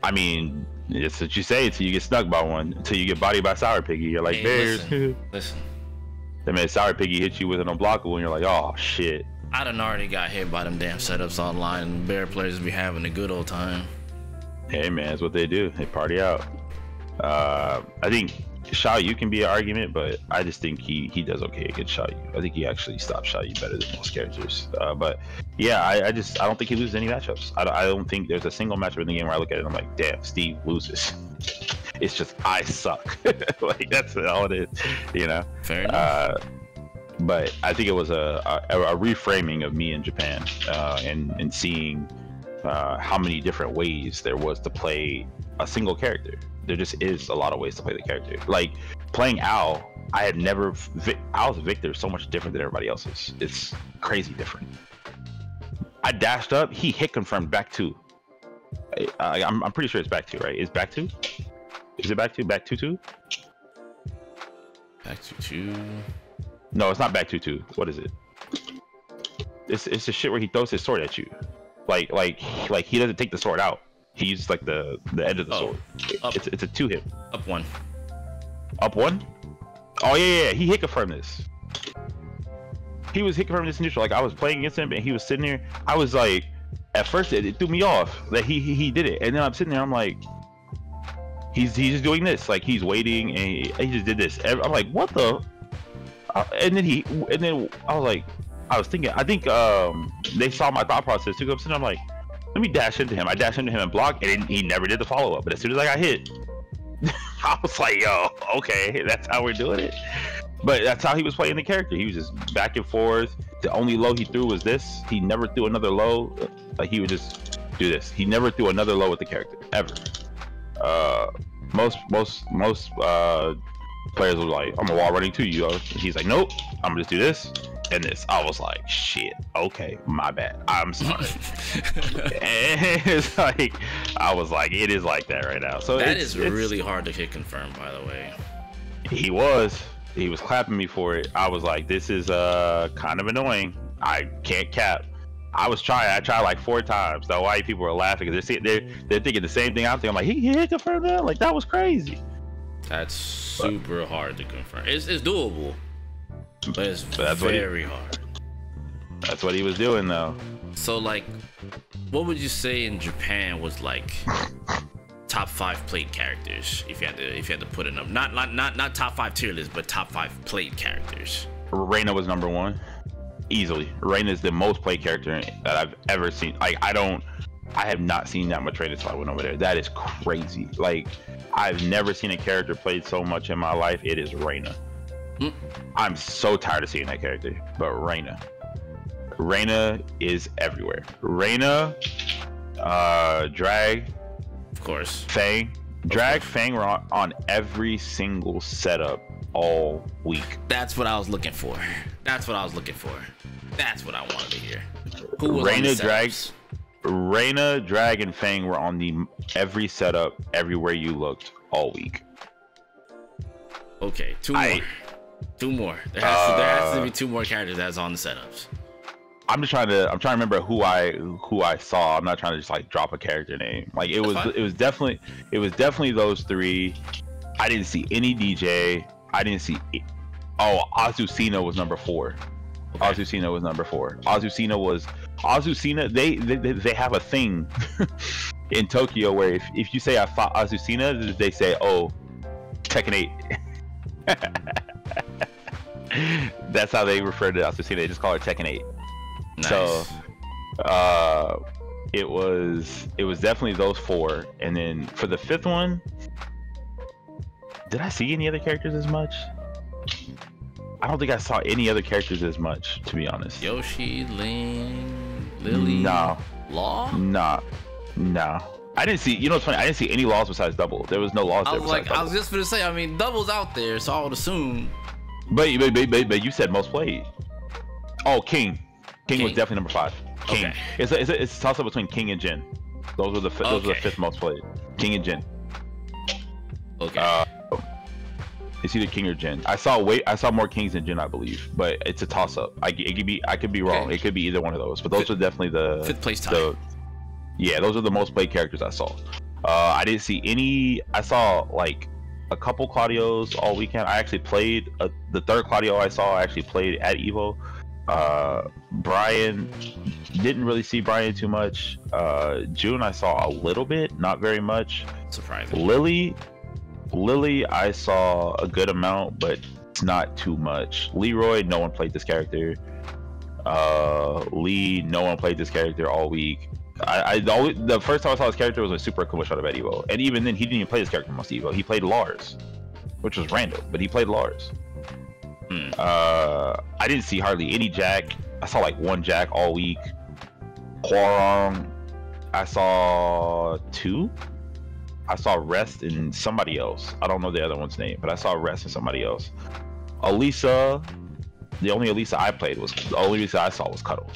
I mean, it's what you say until you get snuck by one. Until you get bodied by Sour Piggy. You're like, hey, Bears. Listen. That man Sour Piggy hits you with an unblockable and you're like, oh, shit. I done already got hit by them damn setups online, and Bear players be having a good old time. Hey, man, that's what they do. They party out. I think Xiaoyu can be an argument, but I just think he does okay against Xiaoyu. I think he actually stops Xiaoyu better than most characters. But yeah, I don't think he loses any matchups. I don't think there's a single matchup in the game where I look at it and I'm like, damn, Steve loses. It's just I suck. Like, that's all it is, you know. Fair enough. But I think it was a reframing of me in Japan, and seeing how many different ways there was to play a single character. There just is a lot of ways to play the character. Like playing Al, I had never. Al's Victor is so much different than everybody else's. It's crazy different. I dashed up. He hit confirmed back two. I'm pretty sure it's back two, right? Is back two? Is it back two? Back 2-2? Back 2-2. No, it's not back 2-2. What is it? It's the shit where he throws his sword at you. Like he doesn't take the sword out. He uses like the edge of the sword. It's a 2 hit. Up 1. Up 1? Oh yeah. He hit confirmed this. He was hit confirmed this initial. Like I was playing against him and he was sitting there. I was like, at first it threw me off that he did it, and then I'm sitting there. I'm like, he's just doing this. Like he's waiting and he just did this. I'm like, what the? And then I was like, I think they saw my thought process too. I'm sitting there, I'm like, let me dash into him. I dashed into him and blocked, and he never did the follow up. But as soon as I got hit, I was like, yo, okay, that's how we're doing it. But that's how he was playing the character. He was just back and forth. The only low he threw was this. He never threw another low. Like he would just do this. He never threw another low with the character ever. Most players were like, I'm a wall running to you. And he's like, nope, I'm gonna just do this and this. I was like, shit, okay, my bad, I'm sorry. And it's like, I was like, it is like that right now. So that is really hard to hit confirm, by the way. He was clapping me for it. I was like, this is kind of annoying. I can't cap. I tried like 4 times. The white people were laughing because they're thinking the same thing I'm thinking. I'm like, he hit confirm that? Like that was crazy. That's super hard to confirm. It's doable, but it's very hard. That's what he was doing though. So like, what would you say in Japan was like top 5 played characters if you had to put in them? Not top 5 tier list, but top 5 played characters. Reina was number 1, easily. Reina is the most played character that I've ever seen. Like I have not seen that much Reina until I went over there. That is crazy. Like I've never seen a character played so much in my life. It is Reina. I'm so tired of seeing that character, but Reina is everywhere. Reina, Drag, of course, Feng, Feng were on every single setup all week. That's what I was looking for. That's what I wanted to hear. Who was Reina, on the Drag, setups? Reina, Drag, and Feng were on every setup, everywhere you looked, all week. Okay, 2 more. 2 more. There has to be 2 more characters that's on the setups. I'm trying to remember who I saw. I'm not trying to just like drop a character name. Like it was definitely those 3. I didn't see any DJ. I didn't see. Oh, Azucena was number 4. Okay. Azucena was number 4. Azucena. They have a thing in Tokyo where if you say I fought Azucena, they say, oh, Tekken 8. That's how they refer to Azucena. They just call her Tekken 8. Nice. So it was definitely those 4, and then for the 5th one, did I see any other characters as much? I don't think I saw any other characters as much, to be honest. Yoshi, Ling, Lily, no, Law? No. I didn't see. You know what's funny? I didn't see any laws besides double. There was no laws there. I was just gonna say. I mean, double's out there, so I would assume. But you said most played. Oh, King was definitely number 5. King. Okay. It's a toss up between King and Jin. Those were the 5th most played. King and Jin. Okay. It's either King or Jin. I saw more Kings than Jin, I believe, but it's a toss up. I could be wrong. Okay. It could be either one of those, but those are definitely the 5th place tie. Yeah, those are the most played characters I saw. I didn't see any. I saw like a couple Claudios all weekend. I actually played the 3rd Claudio I saw. I actually played at Evo. Brian, didn't really see Brian too much. June I saw a little bit, not very much. Surprising. Lily I saw a good amount, but it's not too much. Leroy, no one played this character. Lee, no one played this character all week. The first time I saw his character was when Super Akuma showed up at Evo, and even then he didn't even play this character most Evo. He played Lars, which was random, but he played Lars. I didn't see hardly any Jack. I saw like 1 Jack all week. Hwarong, I saw 2. I saw Rest and somebody else. I don't know the other one's name, but I saw Rest and somebody else. Elisa, the only Elisa I played was the only reason I saw was Cuddle.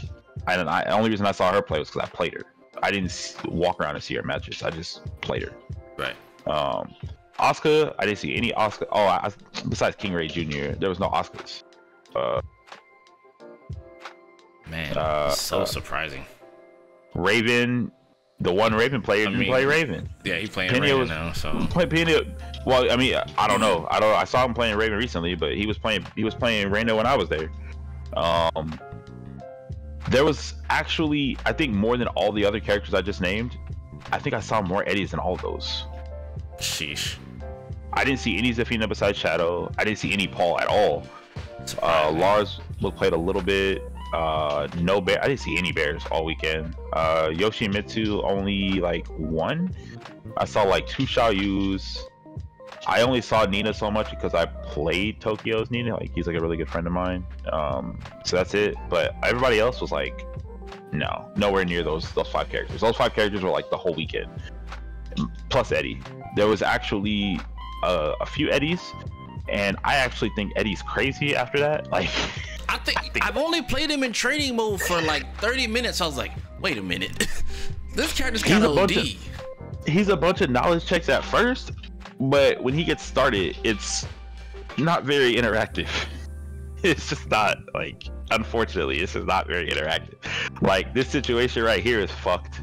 The only reason I saw her play was because I played her. I didn't walk around and see her matches. I just played her. Right. Asuka, I didn't see any Asuka. Oh, besides King Ray Jr., there was no Asukas. Man, so surprising. Raven, the one Raven player didn't play Raven. Yeah, he's playing Raven now. So well, I mean, I don't know. I saw him playing Raven recently, but he was playing Reina when I was there. There was actually, I think, more than all the other characters I just named. I think I saw more Eddies than all of those. Sheesh. I didn't see any Zafina besides Shadow. I didn't see any Paul at all. Lars played a little bit. No bear. I didn't see any bears all weekend. Yoshimitsu only like 1. I saw like 2 Xiaoyus. I only saw Nina so much because I played Tokyo's Nina. Like, he's like a really good friend of mine. So that's it. But everybody else was like, no, nowhere near those 5 characters. Those 5 characters were like the whole weekend. Plus Eddy. There was actually a few Eddies, and I actually think Eddy's crazy after that. Like, I think I've only played him in training mode for like 30 minutes. I was like, wait a minute, this character's kind of OD. He's a bunch of knowledge checks at first, but when he gets started, it's not very interactive. It's just not, like, unfortunately, it's just not very interactive. Like, this situation right here is fucked.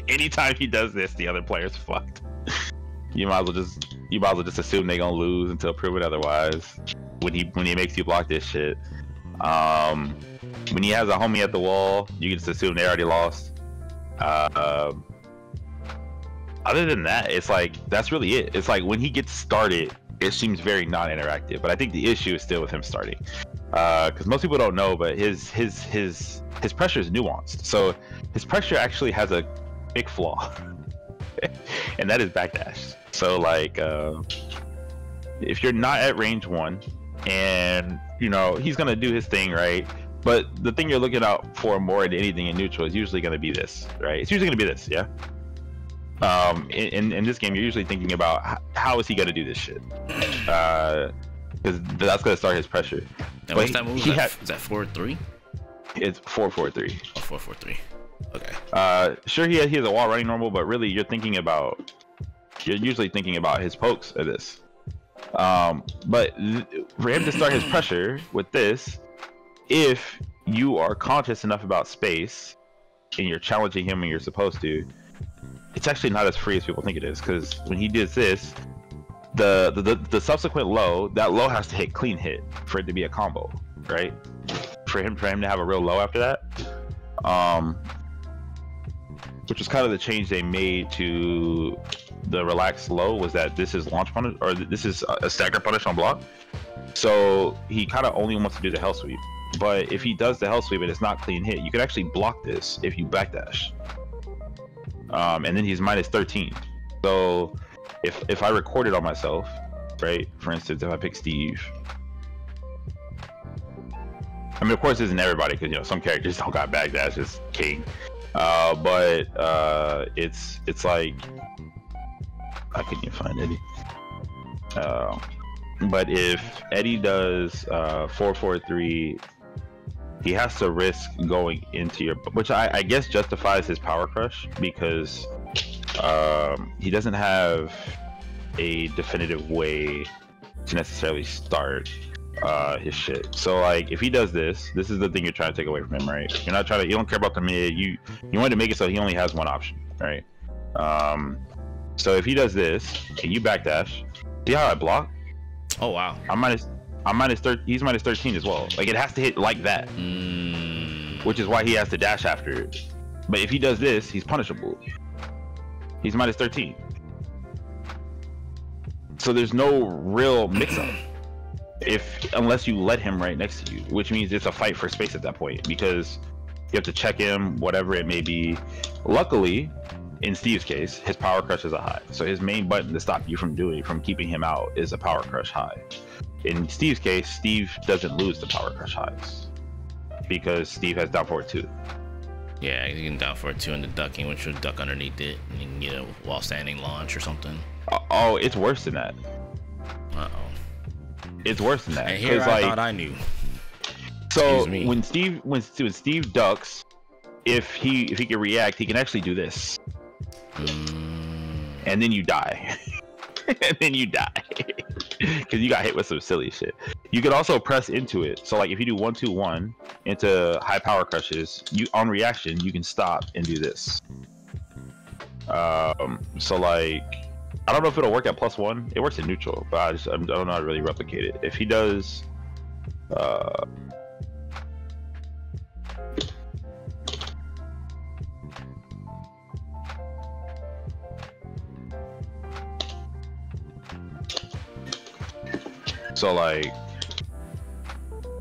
Anytime he does this, the other player's fucked. You might as well just assume they're gonna lose until proven otherwise. When he makes you block this shit. When he has a homie at the wall, you can just assume they already lost. Other than that, it's like, that's really it. It's like when he gets started, it seems very non-interactive. But I think the issue is still with him starting, because most people don't know, but his pressure is nuanced. So his pressure actually has a big flaw, and that is backdash. So like, if you're not at range 1, and you know he's gonna do his thing, right? But the thing you're looking out for more than anything in neutral is usually gonna be this, right? It's usually gonna be this, yeah. In this game, you're usually thinking about how is he gonna do this shit, because that's gonna start his pressure. And what's that move? Is that 4-3? It's 4-4-3. Oh, 4-4-3. Okay. Sure, he has a wall running normal, but really you're usually thinking about his pokes of this. But for him to start his pressure with this, if you are conscious enough about space and you're challenging him when you're supposed to, it's actually not as free as people think it is. Because when he does this, the subsequent low, that low has to hit clean hit for it to be a combo, right? For him to have a real low after that, which was kind of the change they made to the relaxed low, was that this is launch punish, or this is a stagger punish on block. So he kind of only wants to do the hell sweep. But if he does the hell sweep and it's not clean hit, you can actually block this if you backdash. And then he's minus 13. So if I record it on myself, right? For instance, if I pick Steve, I mean, of course, this isn't everybody, because, you know, some characters don't got backdash, it's king. But it's like, how can you find Eddy? But if Eddy does 4-4-3, he has to risk going into your, which I guess justifies his power crush, because he doesn't have a definitive way to necessarily start his shit. So like, if he does this is the thing you're trying to take away from him, right? You're not trying to, you don't care about the mid, you want to make it so he only has one option, right? So if he does this and you backdash, see how I block? Oh wow. I'm minus 30, he's minus 13 as well. Like, it has to hit like that, which is why he has to dash after it. But if he does this, he's punishable. He's minus 13. So there's no real mix-up unless you let him right next to you, which means it's a fight for space at that point, because you have to check him, whatever it may be. Luckily, in Steve's case, his power crush is a high, so his main button to stop you from keeping him out is a power crush high. In Steve's case, Steve doesn't lose the power crush highs because Steve has down forward 2. Yeah, you can down for a 2 in the ducking, which will duck underneath it, and you can get a while standing launch or something. Oh, it's worse than that. It's worse than that. And here I thought I knew. So when Steve ducks, if he can react, he can actually do this, and then you die. And then you die because you got hit with some silly shit. You could also press into it. So like if you do 1-2-1 into high power crushes, you on reaction you can stop and do this. So like I don't know if it'll work at +1. It works in neutral, but I don't know how to really replicate it. If he does so like,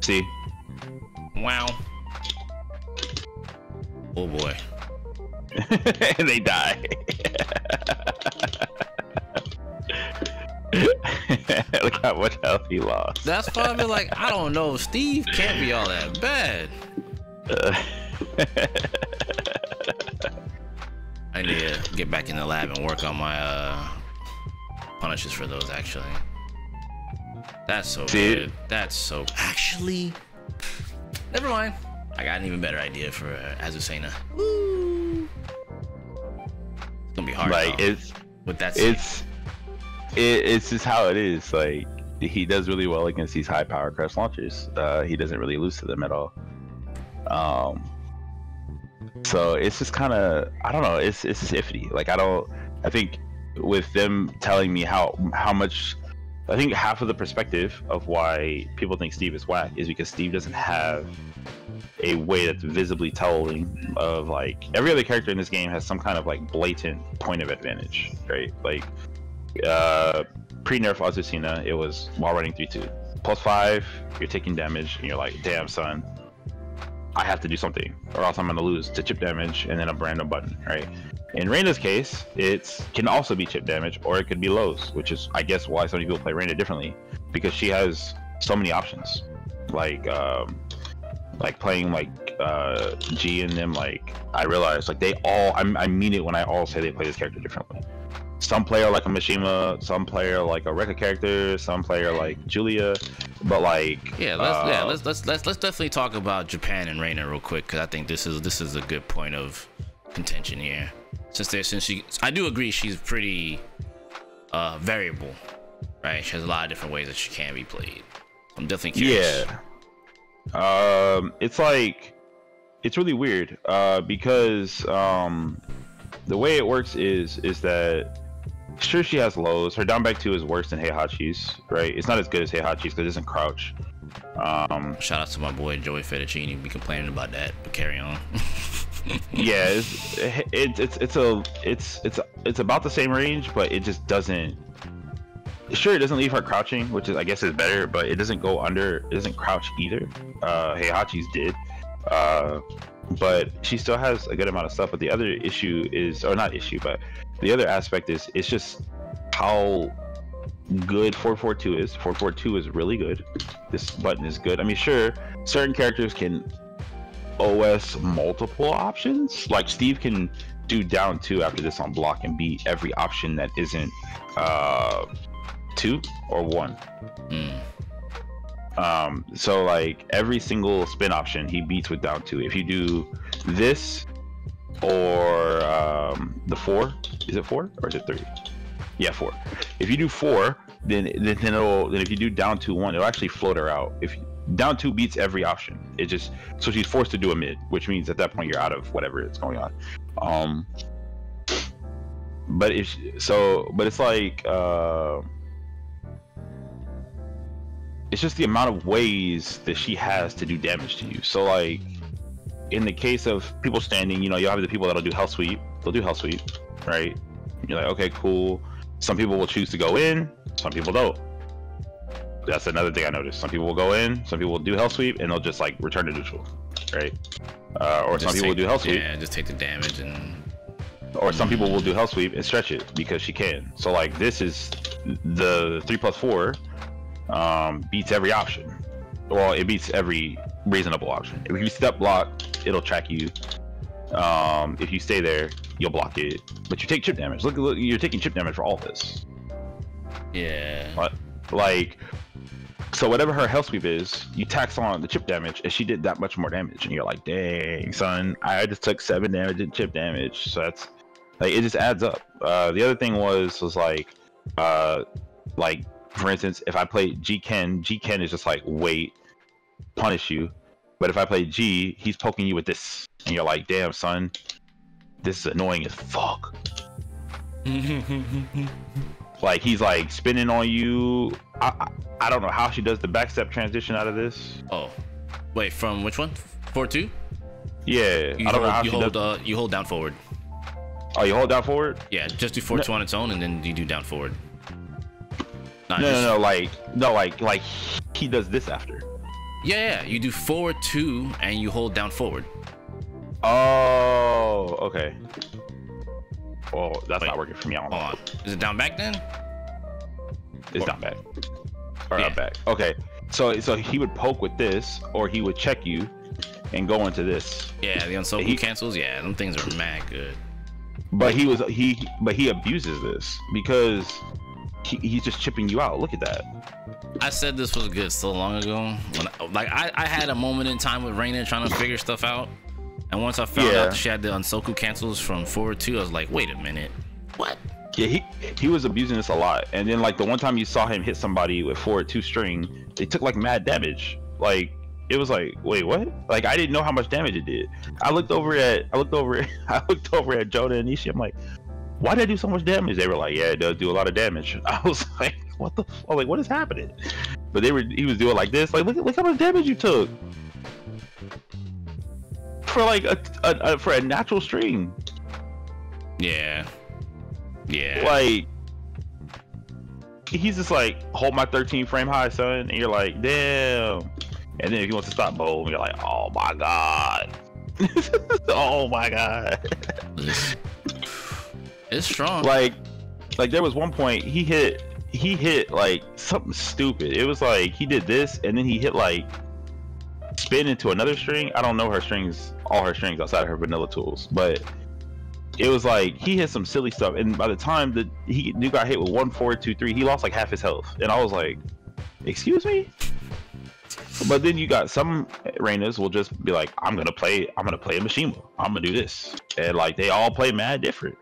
see? Wow. Oh boy. And they die. Look how much health he lost. That's probably like, I don't know, Steve can't be all that bad. I need to get back in the lab and work on my punishes for those actually. That's so good. That's so actually. Never mind. I got an even better idea for Azucena. Woo! It's gonna be hard. Like though, it's with that. It's just how it is. Like he does really well against these high power crush launchers. He doesn't really lose to them at all. So it's just kind of, I don't know. It's just iffy. Like I think with them telling me how much. I think half of the perspective of why people think Steve is whack is because Steve doesn't have a way that's visibly telling of like every other character in this game has some kind of like blatant point of advantage, right? Like pre-nerf Azucena, it was while running 3-2 +5, you're taking damage and you're like, damn son, I have to do something or else I'm gonna lose to chip damage and then a random button, right? In Reina's case, it can also be chip damage or it could be lows, which is I guess why so many people play Reina differently, because she has so many options. Like playing like G and them, like I realize like they all, I mean it when I all say they play this character differently. Some player like a Mishima, some player like a Rekka character, some player like Julia, but like let's definitely talk about Japan and Reina real quick, because I think this is a good point of contention here. I do agree she's pretty variable, right? She has a lot of different ways that she can be played. I'm definitely curious. Yeah. It's really weird because the way it works is that sure she has lows. Her down back 2 is worse than Heihachi's, right? It's not as good as Heihachi's because it doesn't crouch. Shout out to my boy Joey Fettuccine. Be complaining about that, but carry on. Yeah, it's about the same range, but it just doesn't. Sure, it doesn't leave her crouching, which is I guess is better, but it doesn't go under. It doesn't crouch either. Heihachi's did, but she still has a good amount of stuff. But the other issue is, or not issue, but the other aspect is, it's just how good 442 is. 442 is really good. This button is good. I mean, sure, certain characters can OS multiple options. Like Steve can do down 2 after this on block and beat every option that isn't 2 or 1. So like every single spin option he beats with down 2. If you do this or the 4, is it 4 or is it 3? Yeah, 4. If you do 4, then if you do down 2-1, it'll actually float her out. If down 2 beats every option, it just, so she's forced to do a mid, which means at that point you're out of whatever is going on. But it's like it's just the amount of ways that she has to do damage to you. So like in the case of people standing, you'll have the people that'll do health sweep. They'll do health sweep, right? You're like, okay, cool. Some people will choose to go in, some people don't. That's another thing I noticed. Some people will go in, some people will do health sweep, and they'll just like return to neutral, right? Or some people will do health sweep. Yeah, just take the damage and. Or some people will do health sweep and stretch it because she can. So like this is the 3+4 beats every option. Well, it beats every reasonable option. If you step block, it'll track you. If you stay there, you'll block it, but you take chip damage. Look, you're taking chip damage for all this. Yeah. What? Like, so whatever her health sweep is, you tax on the chip damage, and she did that much more damage, and you're like, dang, son, I just took 7 damage in chip damage. So that's like, it just adds up. The other thing was like for instance, if I play G-Ken is just like wait, punish you. But if I play G, he's poking you with this, and you're like, damn, son, this is annoying as fuck. Like, he's like spinning on you. I don't know how she does the backstep transition out of this. Oh, wait, from which one? 4-2? Yeah, I don't know how you hold down forward. Oh, you hold down forward? Yeah, just do 4-2 on its own, and then you do down forward. No, like he does this after. Yeah, you do forward 2 and you hold down forward. Oh, okay. Well, that's not working for me. I don't know. Hold on. Is it down back then? It's down back. Or up back. Okay. So he would poke with this, or he would check you and go into this. Yeah, the Unsoku cancels. Yeah, them things are mad good. But he abuses this because he's just chipping you out. Look at that. I said this was good so long ago. When I had a moment in time with Reina trying to figure stuff out, and once I found out she had the Unsoku cancels from forward 2, I was like, wait a minute, what? Yeah, he was abusing this a lot. And then like the one time you saw him hit somebody with forward 2 string, they took like mad damage. Like, it was like, wait, what? Like, I didn't know how much damage it did. I looked over at Joda and Ishii. I'm like, why did I do so much damage? They were like, yeah, it does do a lot of damage. I was like, what the fuck? Like, what is happening? But he was doing like this. Like, look how much damage you took for like for a natural string. Yeah. Like, he's just like, hold my 13 frame high, son, and you're like, damn. And then if he wants to stop bowl, you're like, oh my god. Oh my god. It's strong. Like there was one point he hit like something stupid. It was like he did this, and then he hit like spin into another string. I don't know all her strings outside of her vanilla tools, but it was like he hit some silly stuff. And by the time that he got hit with 1, 4, 2, 3, he lost like half his health. And I was like, excuse me? But then you got some Reinas will just be like, I'm gonna play a Mishima. I'm gonna do this, and like they all play mad different.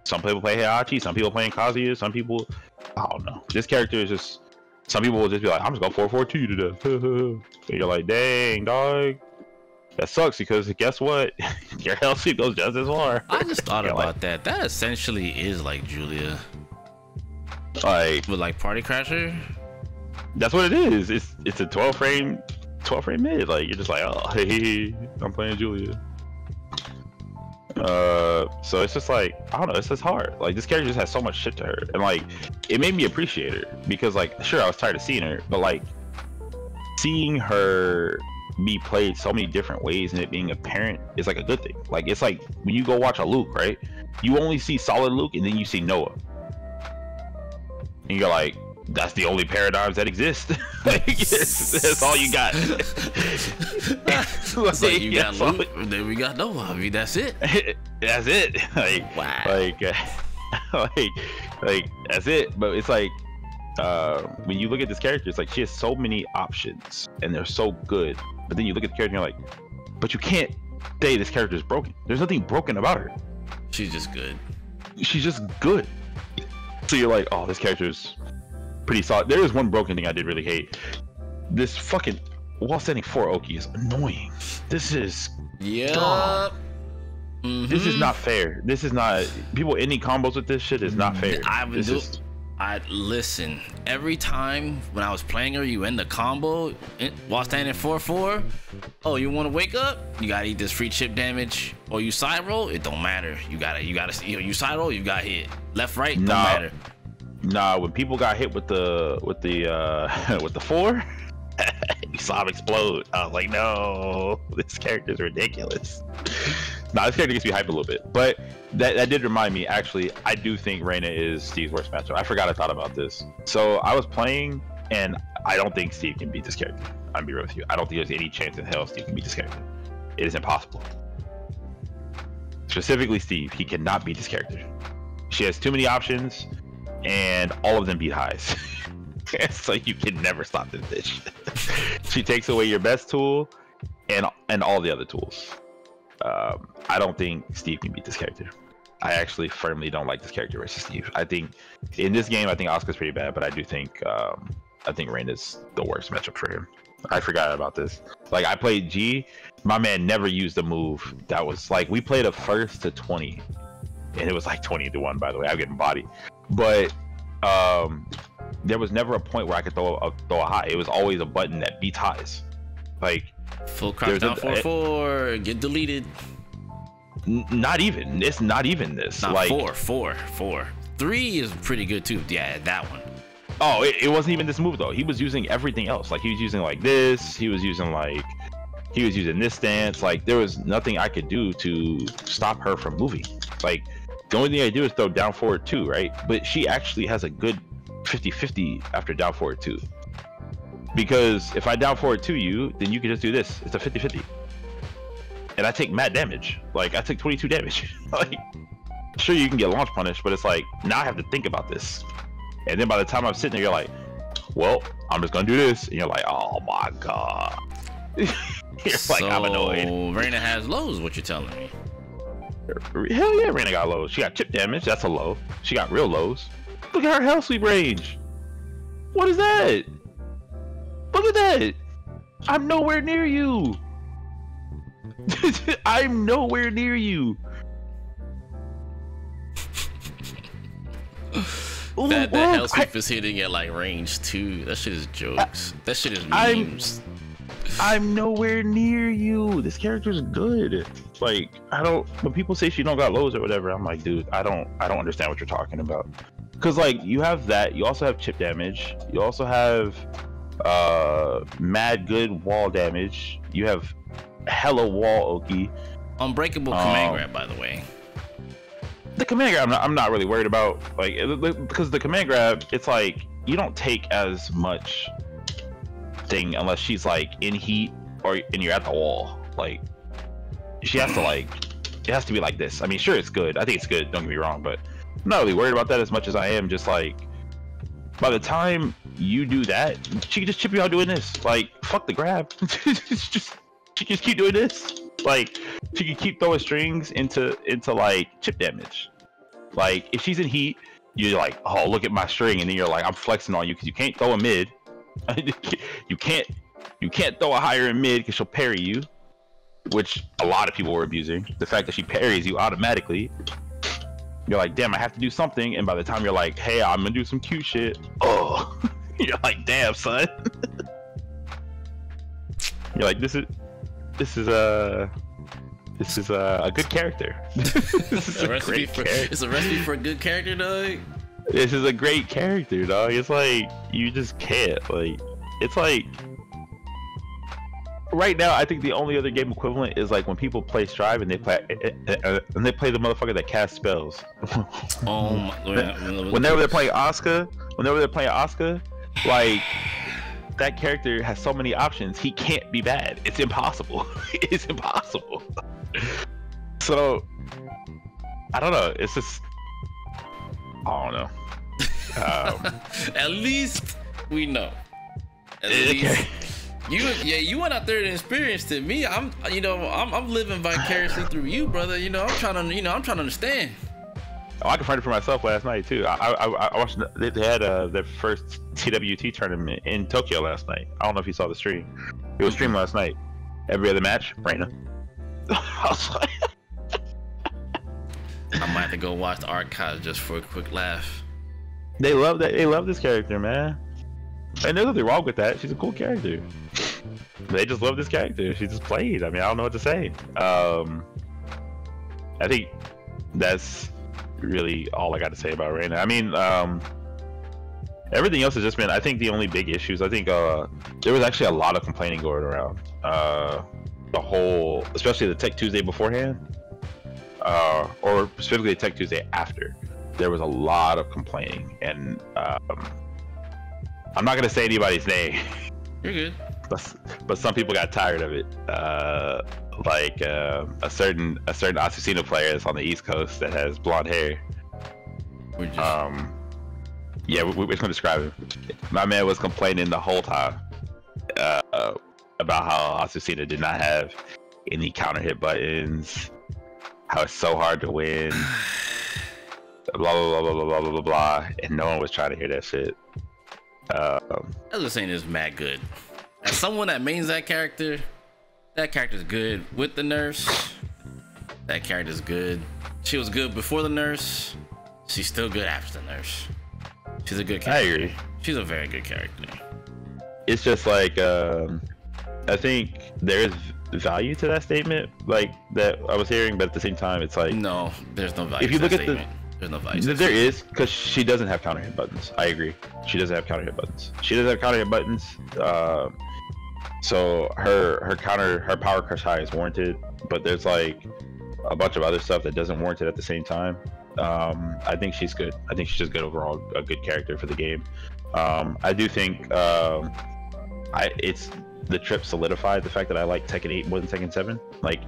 Some people play Heihachi, some people playing Kazuya, some people, I don't know. This character is just, some people will just be like, I'm just gonna 4-4-2 you to death. And you're like, dang, dog. That sucks because guess what? Your health sheet goes just as far. I just thought about that. That essentially is like Julia. Like, with like Party Crasher? That's what it is. It's a 12 frame mid. Like, you're just like, oh, hey, I'm playing Julia. So it's just like, I don't know, it's just hard. Like, this character just has so much shit to her, and like it made me appreciate her because, like, sure, I was tired of seeing her, but like seeing her be played so many different ways and it being apparent is like a good thing. Like, it's like when you go watch a Luke, right? You only see solid Luke and then you see Noah, and you're like, that's the only paradigms that exist. Like, that's all you got. So you got Luke, then we got Noah. I mean, that's it. That's it. Like, wow. Like that's it. But it's like, when you look at this character, it's like she has so many options and they're so good. But then you look at the character and you're like, but you can't say this character is broken. There's nothing broken about her. She's just good. She's just good. So you're like, oh, this character's pretty solid. There is one broken thing I did really hate. This fucking wall standing 4 Oki is annoying. This is dumb. This is not fair. This is not, people ending combos with this shit is not fair. I listen, every time when I was playing her, you end the combo while standing 4-4. Oh, you want to wake up? You gotta eat this free chip damage, or you side roll. It don't matter. You you side roll. You got hit. Left, right. Don't matter. Nah, when people got hit with the 4, you saw him explode. I was like, no, this character's ridiculous. Nah, this character gets me hyped a little bit, but that did remind me. Actually, I do think Reina is Steve's worst matchup. I forgot I thought about this. So I was playing, and I don't think Steve can beat this character. I'm gonna be real with you. I don't think there's any chance in hell Steve can beat this character. It is impossible. specifically Steve, he cannot beat this character. She has too many options, and all of them beat highs. So you can never stop this bitch. She takes away your best tool, and all the other tools. I don't think Steve can beat this character. I actually firmly don't like this character versus Steve. I think in this game, I think Asuka's pretty bad, but I do think Reina's the worst matchup for him. I forgot about this. Like, I played G, my man never used a move that was like, we played a first to 20, and it was like 20-1, by the way. I'm getting bodied, but there was never a point where I could throw a high. It was always a button that beats highs. Like, full crouch down 4-4, get deleted. Not even. It's not even this. Not like 4. 3 is pretty good too. Yeah, that one. Oh, it wasn't even this move though. He was using everything else. Like, he was using like this. He was using this stance. Like, there was nothing I could do to stop her from moving. Like, the only thing I do is throw down forward 2, right? But she actually has a good 50-50 after down forward 2. Because if I down forward 2 you, then you can just do this. It's a 50-50. And I take mad damage. Like, I took 22 damage. Like, sure, you can get launch punished, but it's like, now I have to think about this. And then by the time I'm sitting there, you're like, well, I'm just gonna do this. And you're like, oh my god. You're like, I'm annoyed. Reina has lows, what you're telling me? Hell yeah, Reina got lows. She got chip damage, that's a low. She got real lows. Look at her hell sweep range. What is that? Look at that. I'm nowhere near you. I'm nowhere near you. That hell sweep is hitting at like range 2. That shit is jokes. That shit is memes. I'm nowhere near you. This character's good. Like, when people say she don't got lows or whatever, I'm like, dude, I don't understand what you're talking about. Cause like, you have that, you also have chip damage, you also have mad good wall damage, you have hella wall Oki. Unbreakable command grab, by the way. The command grab, I'm not really worried about, like, because the command grab, it's like, you don't take as much thing unless she's like in heat and you're at the wall. Like, she has to like, it has to be like this. I mean, sure, it's good. I think it's good, don't get me wrong, but I'm not really worried about that as much as I am just like, by the time you do that, she can just chip you out doing this. Like, fuck the grab. She can just keep doing this. Like, she can keep throwing strings into like chip damage. Like, if she's in heat, you're like, oh, look at my string, and then you're like, I'm flexing on you because you can't throw a mid. you can't throw a higher in mid because she'll parry you, which a lot of people were abusing. The fact that she parries you automatically, you're like, damn, I have to do something. And by the time you're like, hey, I'm gonna do some cute shit, oh, you're like, damn, son. You're like, this is a good character. It's a recipe for a good character, dog. This is a great character, dog. It's like, you just can't. Like, it's like, right now, I think the only other game equivalent is like when people play Strive and they play the motherfucker that casts spells. Whenever they're playing Asuka, like, that character has so many options. He can't be bad. It's impossible. It's impossible. So, I don't know. It's just, I don't know. At least we know. At least you went out there and experienced it. Me, I'm living vicariously through you, brother. You know, I'm trying to understand. Oh, I confirmed it for myself last night too. I watched. They had their first TWT tournament in Tokyo last night. I don't know if you saw the stream. It was streamed last night. Every other match, Reina. I was like, I might have to go watch the archives just for a quick laugh. They love that. They love this character, man. And there's nothing wrong with that. She's a cool character. They just love this character. She just played. I mean, I don't know what to say. I think that's really all I got to say about Reina. I mean, everything else has just been, I think the only big issues, I think there was actually a lot of complaining going around. The whole, especially the Tech Tuesday beforehand, or specifically the Tech Tuesday after, there was a lot of complaining, and I'm not gonna say anybody's name. You're good. But some people got tired of it. like a certain Asusino player that's on the East Coast that has blonde hair. Yeah, we're just gonna describe him. My man was complaining the whole time about how Asusino did not have any counter hit buttons, how it's so hard to win, blah blah blah blah blah blah blah blah, and no one was trying to hear that shit. I'm just saying, it's mad good. As someone that mains that character's good with the nurse. That character's good. She was good before the nurse. She's still good after the nurse. She's a good character. I agree. She's a very good character. It's just like I think there is value to that statement, like that I was hearing, but at the same time, it's like no, there's no value. If you to look that at statement. There's no value. There is, because she doesn't have counter hit buttons. I agree. She doesn't have counter hit buttons. She doesn't have counter hit buttons. So her power crush high is warranted, but there's like a bunch of other stuff that doesn't warrant it at the same time. I think she's good. I think she's just good overall, a good character for the game. I do think it's the trip solidified the fact that I like Tekken 8 more than Tekken 7. Like,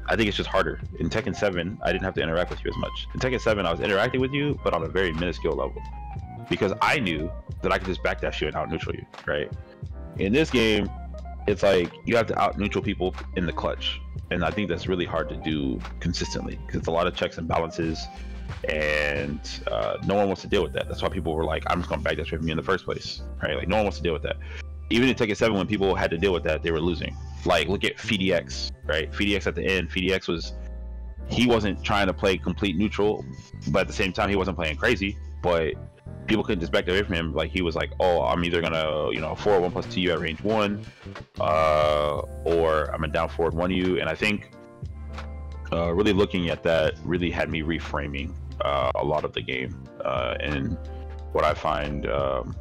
I think it's just harder. In Tekken 7, I didn't have to interact with you as much. In Tekken 7, I was interacting with you, but on a very minuscule level, because I knew that I could just backdash you and out neutral you, right? In this game, it's like you have to out neutral people in the clutch, and I think that's really hard to do consistently because it's a lot of checks and balances, and no one wants to deal with that. That's why people were like, I'm just going to backdash from you in the first place, right? Like, no one wants to deal with that. Even in Tekken 7, when people had to deal with that, they were losing. Like, look at FDX, right? FDX at the end, he wasn't trying to play complete neutral, but at the same time, he wasn't playing crazy, but people couldn't just back away from him. Like, he was like, oh, I'm either gonna, 4 1 + 2 you at range 1, or I'm gonna down forward 1 you. And I think really looking at that really had me reframing a lot of the game and what I find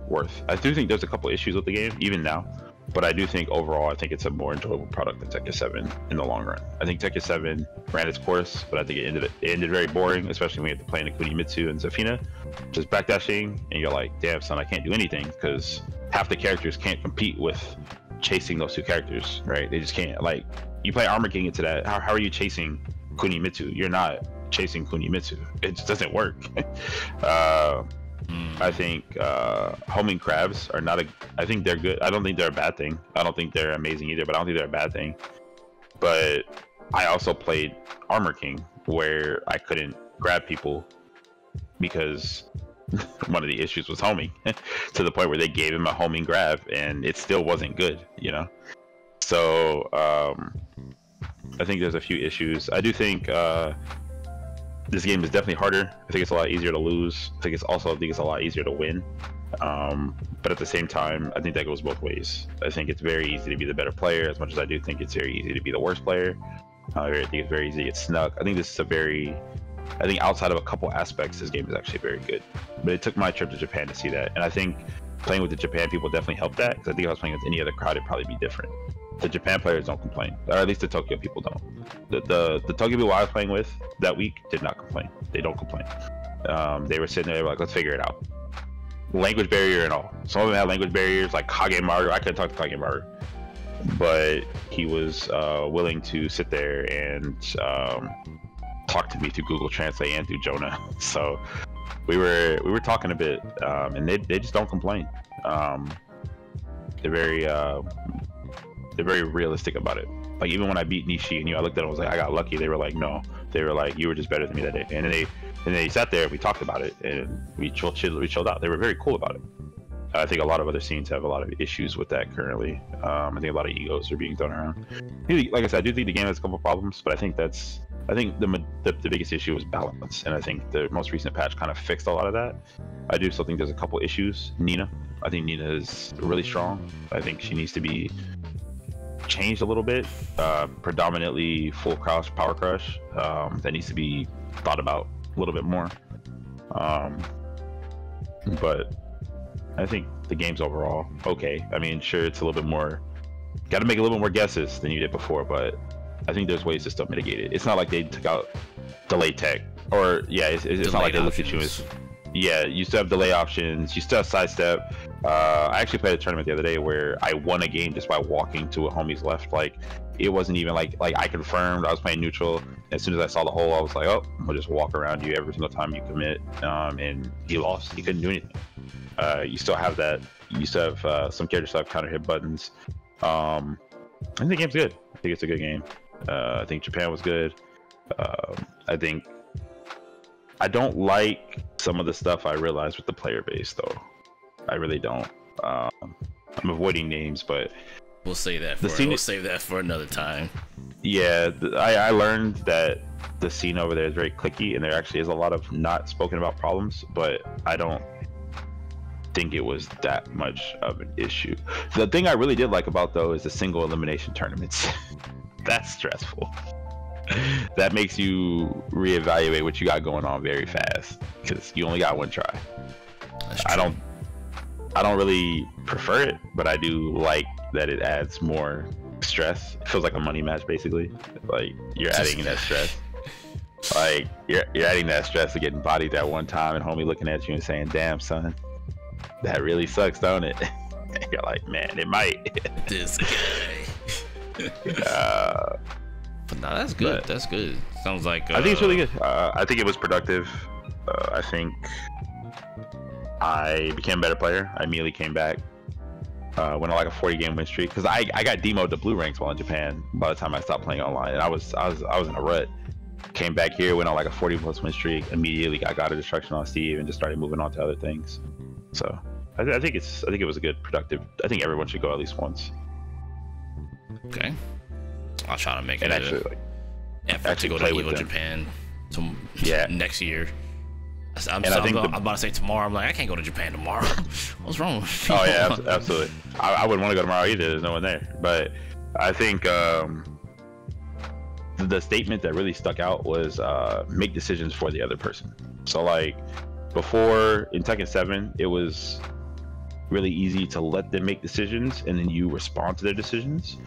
worth. I do think there's a couple issues with the game, even now, but I do think overall, I think it's a more enjoyable product than Tekken 7 in the long run. I think Tekken 7 ran its course, but I think it ended very boring, especially when you have to play Kunimitsu and Zafina, just backdashing, and you're like, damn son, I can't do anything, because half the characters can't compete with chasing those two characters, right? They just can't. Like, you play Armor King into that, how are you chasing Kunimitsu? You're not chasing Kunimitsu. It just doesn't work. I think homing crabs are not I think they're good. I don't think they're a bad thing. I don't think they're amazing either, but I don't think they're a bad thing. But I also played Armor King where I couldn't grab people because one of the issues was homing to the point where they gave him a homing grab and it still wasn't good, So I think there's a few issues. I do think this game is definitely harder. I think it's a lot easier to lose. I think it's a lot easier to win. But at the same time, I think that goes both ways. I think it's very easy to be the better player, as much as I do think it's very easy to be the worst player. I think it's very easy to get snuck. I think this is I think outside of a couple aspects, this game is actually very good. But it took my trip to Japan to see that. And I think playing with the Japan people definitely helped that, because I think if I was playing with any other crowd, it'd probably be different. The Japan players don't complain, or at least the Tokyo people don't. The Tokyo people I was playing with that week did not complain. They don't complain. They were sitting there, they were like, let's figure it out. Language barrier and all. Some of them had language barriers, like Kagemaru. I couldn't talk to Kagemaru, but he was willing to sit there and talk to me through Google Translate and through Jonah. So we were talking a bit, and they just don't complain. They're very realistic about it. Like, even when I beat Nishi and I looked at them, I was like, I got lucky. They were like, no. They were like, you were just better than me that day. And then they sat there and we talked about it and we chilled out. They were very cool about it. I think a lot of other scenes have a lot of issues with that currently. I think a lot of egos are being thrown around. Like I said, I do think the game has a couple problems, but I think the biggest issue was balance. And I think the most recent patch kind of fixed a lot of that. I do still think there's a couple issues. I think Nina is really strong. I think she needs to be changed a little bit. Predominantly full crouch, power crush. That needs to be thought about a little bit more. But I think the game's overall okay. I mean, sure, it's a little bit more, got to make a little bit more guesses than you did before, but I think there's ways to still mitigate it. It's not like they took out delay tech, or it's not like they looked at you as, you still have delay options, you still have sidestep. I actually played a tournament the other day where I won a game just by walking to a homie's left. Like, it wasn't even like I confirmed I was playing neutral. As soon as I saw the hole, I was like, oh, we'll just walk around you every single time you commit. And he lost. He couldn't do anything. You still have that. You still have some characters have counter hit buttons. I think the game's good. I think it's a good game. I think Japan was good. I don't like some of the stuff I realized with the player base, though. I really don't. I'm avoiding names, but we'll say that. We'll save that for another time. Yeah, I learned that the scene over there is very cliquey, and there actually is a lot of not spoken about problems, but I don't think it was that much of an issue. The thing I really did like about, though, is the single elimination tournaments. That's stressful. That makes you reevaluate what you got going on very fast, because you only got one try. I don't really prefer it, but I do like that it adds more stress. It feels like a money match, basically. Like you're adding that stress. Like you're adding that stress of getting bodied that one time and homie looking at you and saying, "Damn, son, that really sucks, don't it?" You're like, "Man, it might." This guy. But no, that's good. That's good. Sounds like. I think it's really good. I think it was productive. I think I became a better player. I immediately came back. Went on like a 40-game win streak because I got demoed to blue ranks while in Japan by the time I stopped playing online, and I was in a rut. Came back here, went on like a 40+ win streak. Immediately got God of Destruction on Steve, and just started moving on to other things. So I think it was a good productive. I think everyone should go at least once. Okay, I'll try to make it an effort to go to Evo Japan next year. I'm about to say tomorrow. I'm like, I can't go to Japan tomorrow. What's wrong with you? Oh yeah, absolutely. I wouldn't want to go tomorrow either. There's no one there. But I think the statement that really stuck out was make decisions for the other person. So like before in Tekken 7, it was really easy to let them make decisions and then you respond to their decisions.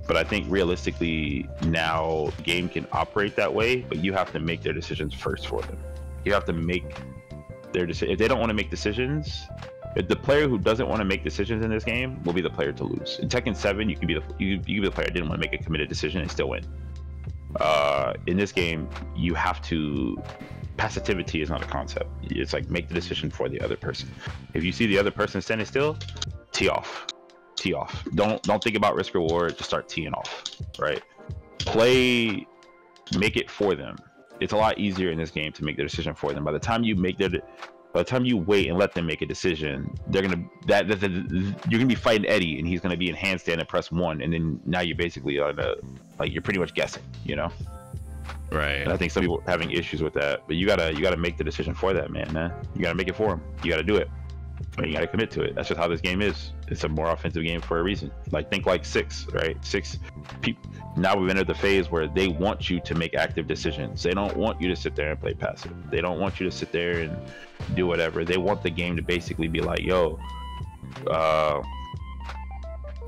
But I think realistically now the game can operate that way, but you have to make their decisions first for them. You have to make their decision. If they don't want to make decisions, if the player who doesn't want to make decisions in this game will be the player to lose. In Tekken 7, you can be the player who didn't want to make a committed decision and still win. In this game, you have to. Passivity is not a concept. It's like make the decision for the other person. If you see the other person standing still, tee off. Tee off. Don't think about risk reward. Just start teeing off. Right. Make it for them. It's a lot easier in this game to make the decision for them. By the time you wait and let them make a decision, they're gonna you're gonna be fighting Eddie, and he's gonna be in handstand and press 1, and then now you're basically you're pretty much guessing, you know. Right. And I think some people are having issues with that, but you gotta make the decision for that man. You gotta make it for him. You gotta do it. And you gotta commit to it. That's just how this game is. It's a more offensive game for a reason. Like think like 6, right? 6 people. Now we've entered the phase where they want you to make active decisions. They don't want you to sit there and play passive. They don't want you to sit there and do whatever. They want the game to basically be like, yo,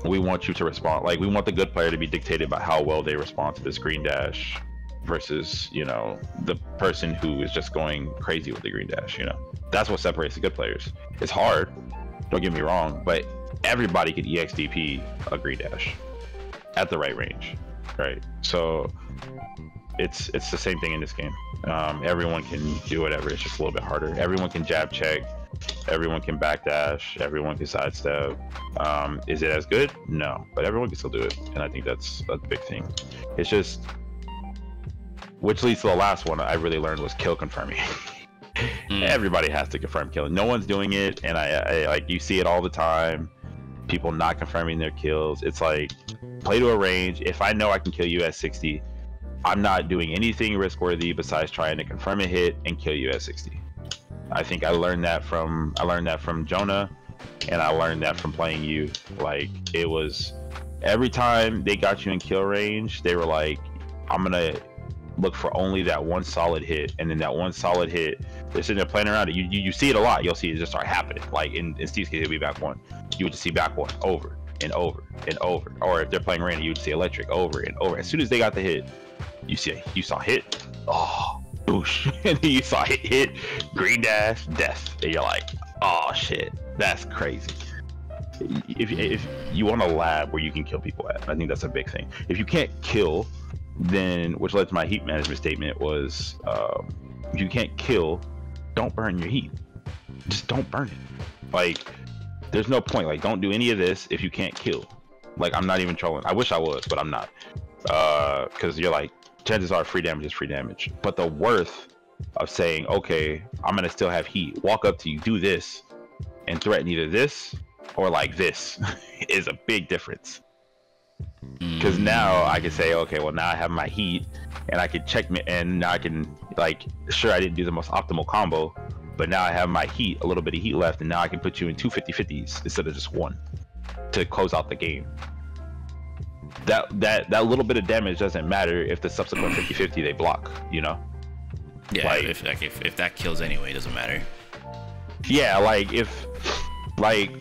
we want you to respond. Like we want the good player to be dictated by how well they respond to this green dash versus, you know, the person who is just going crazy with the green dash, you know. That's what separates the good players. It's hard, don't get me wrong, but everybody can EXDP a green dash at the right range, right? So it's the same thing in this game. Everyone can do whatever, it's just a little bit harder. Everyone can jab check, everyone can backdash, everyone can sidestep. Is it as good? No, but everyone can still do it, and I think that's a big thing. It's just, which leads to the last one I really learned was kill confirming. Everybody has to confirm killing. No one's doing it, and I like, you see it all the time. People not confirming their kills. It's like, play to a range. If I know I can kill you at 60, I'm not doing anything risk worthy besides trying to confirm a hit and kill you at 60. I think I learned that from Jonah, and I learned that from playing you. Like, it was every time they got you in kill range, they were like, I'm gonna look for only that one solid hit, and then that one solid hit, they're sitting there playing around it. You see it a lot. You'll see it just start happening. Like in Steve's case, it'll be back 1. You would just see back 1 over and over and over. Or if they're playing Reina, you would see electric over and over. As soon as they got the hit, you saw hit, oh, boosh, and then you saw hit, green dash, death, and you're like, oh shit, that's crazy. if you want a lab where you can kill people at, I think that's a big thing. If you can't kill, then, which led to my heat management statement, was if you can't kill, don't burn your heat. Just don't burn it. Like, there's no point. Like, don't do any of this if you can't kill. Like, I'm not even trolling. I wish I was, but I'm not. Because you're like, chances are free damage is free damage. But the worth of saying, okay, I'm gonna still have heat, walk up to you, do this, and threaten either this or like this is a big difference. Because now I can say, okay, well, now I have my heat, and I can check me, and now I can, like, sure, I didn't do the most optimal combo, but now I have my heat, a little bit of heat left, and now I can put you in 2 50-50s instead of just one to close out the game. That little bit of damage doesn't matter if the subsequent 50-50 they block, you know? Yeah, like, if that kills anyway, it doesn't matter. Yeah, like, if, like,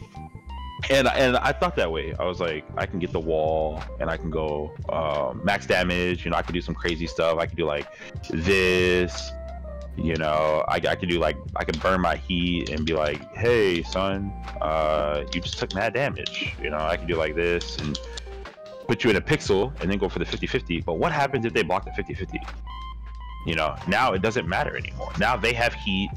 and I thought that way. I was like, I can get the wall, and I can go max damage, you know, I can do some crazy stuff. I can do like this, you know, I can do like, I can burn my heat and be like, hey son, you just took mad damage, you know. I can do like this and put you in a pixel and then go for the 50-50. But what happens if they block the 50-50? You know, now it doesn't matter anymore. Now they have heat.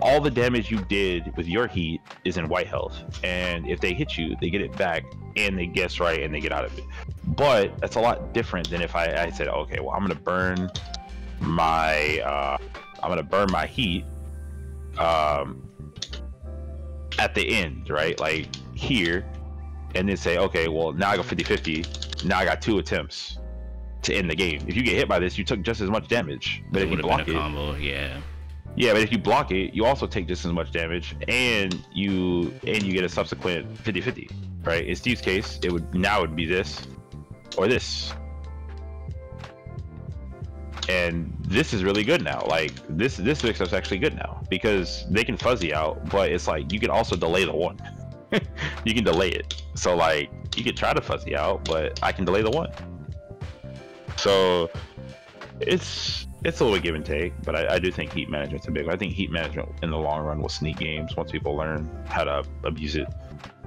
All the damage you did with your heat is in white health, and if they hit you, they get it back, and they guess right, and they get out of it. But that's a lot different than if I said, okay, well, I'm gonna burn my heat at the end, right? Like here, and then say, okay, well, now I go 50-50. Now I got 2 attempts to end the game. If you get hit by this, you took just as much damage. But if you block it, combo, yeah. Yeah, but if you block it, you also take just as much damage, and you get a subsequent 50-50, right? In Steve's case, it would be this or this. And this is really good now. Like this mix-up's actually good now because they can fuzzy out, but it's like you can also delay the one. You can delay it. So like you can try to fuzzy out, but I can delay the one. So it's a little give and take, but I do think heat management's a big one. I think heat management in the long run will sneak games once people learn how to abuse it.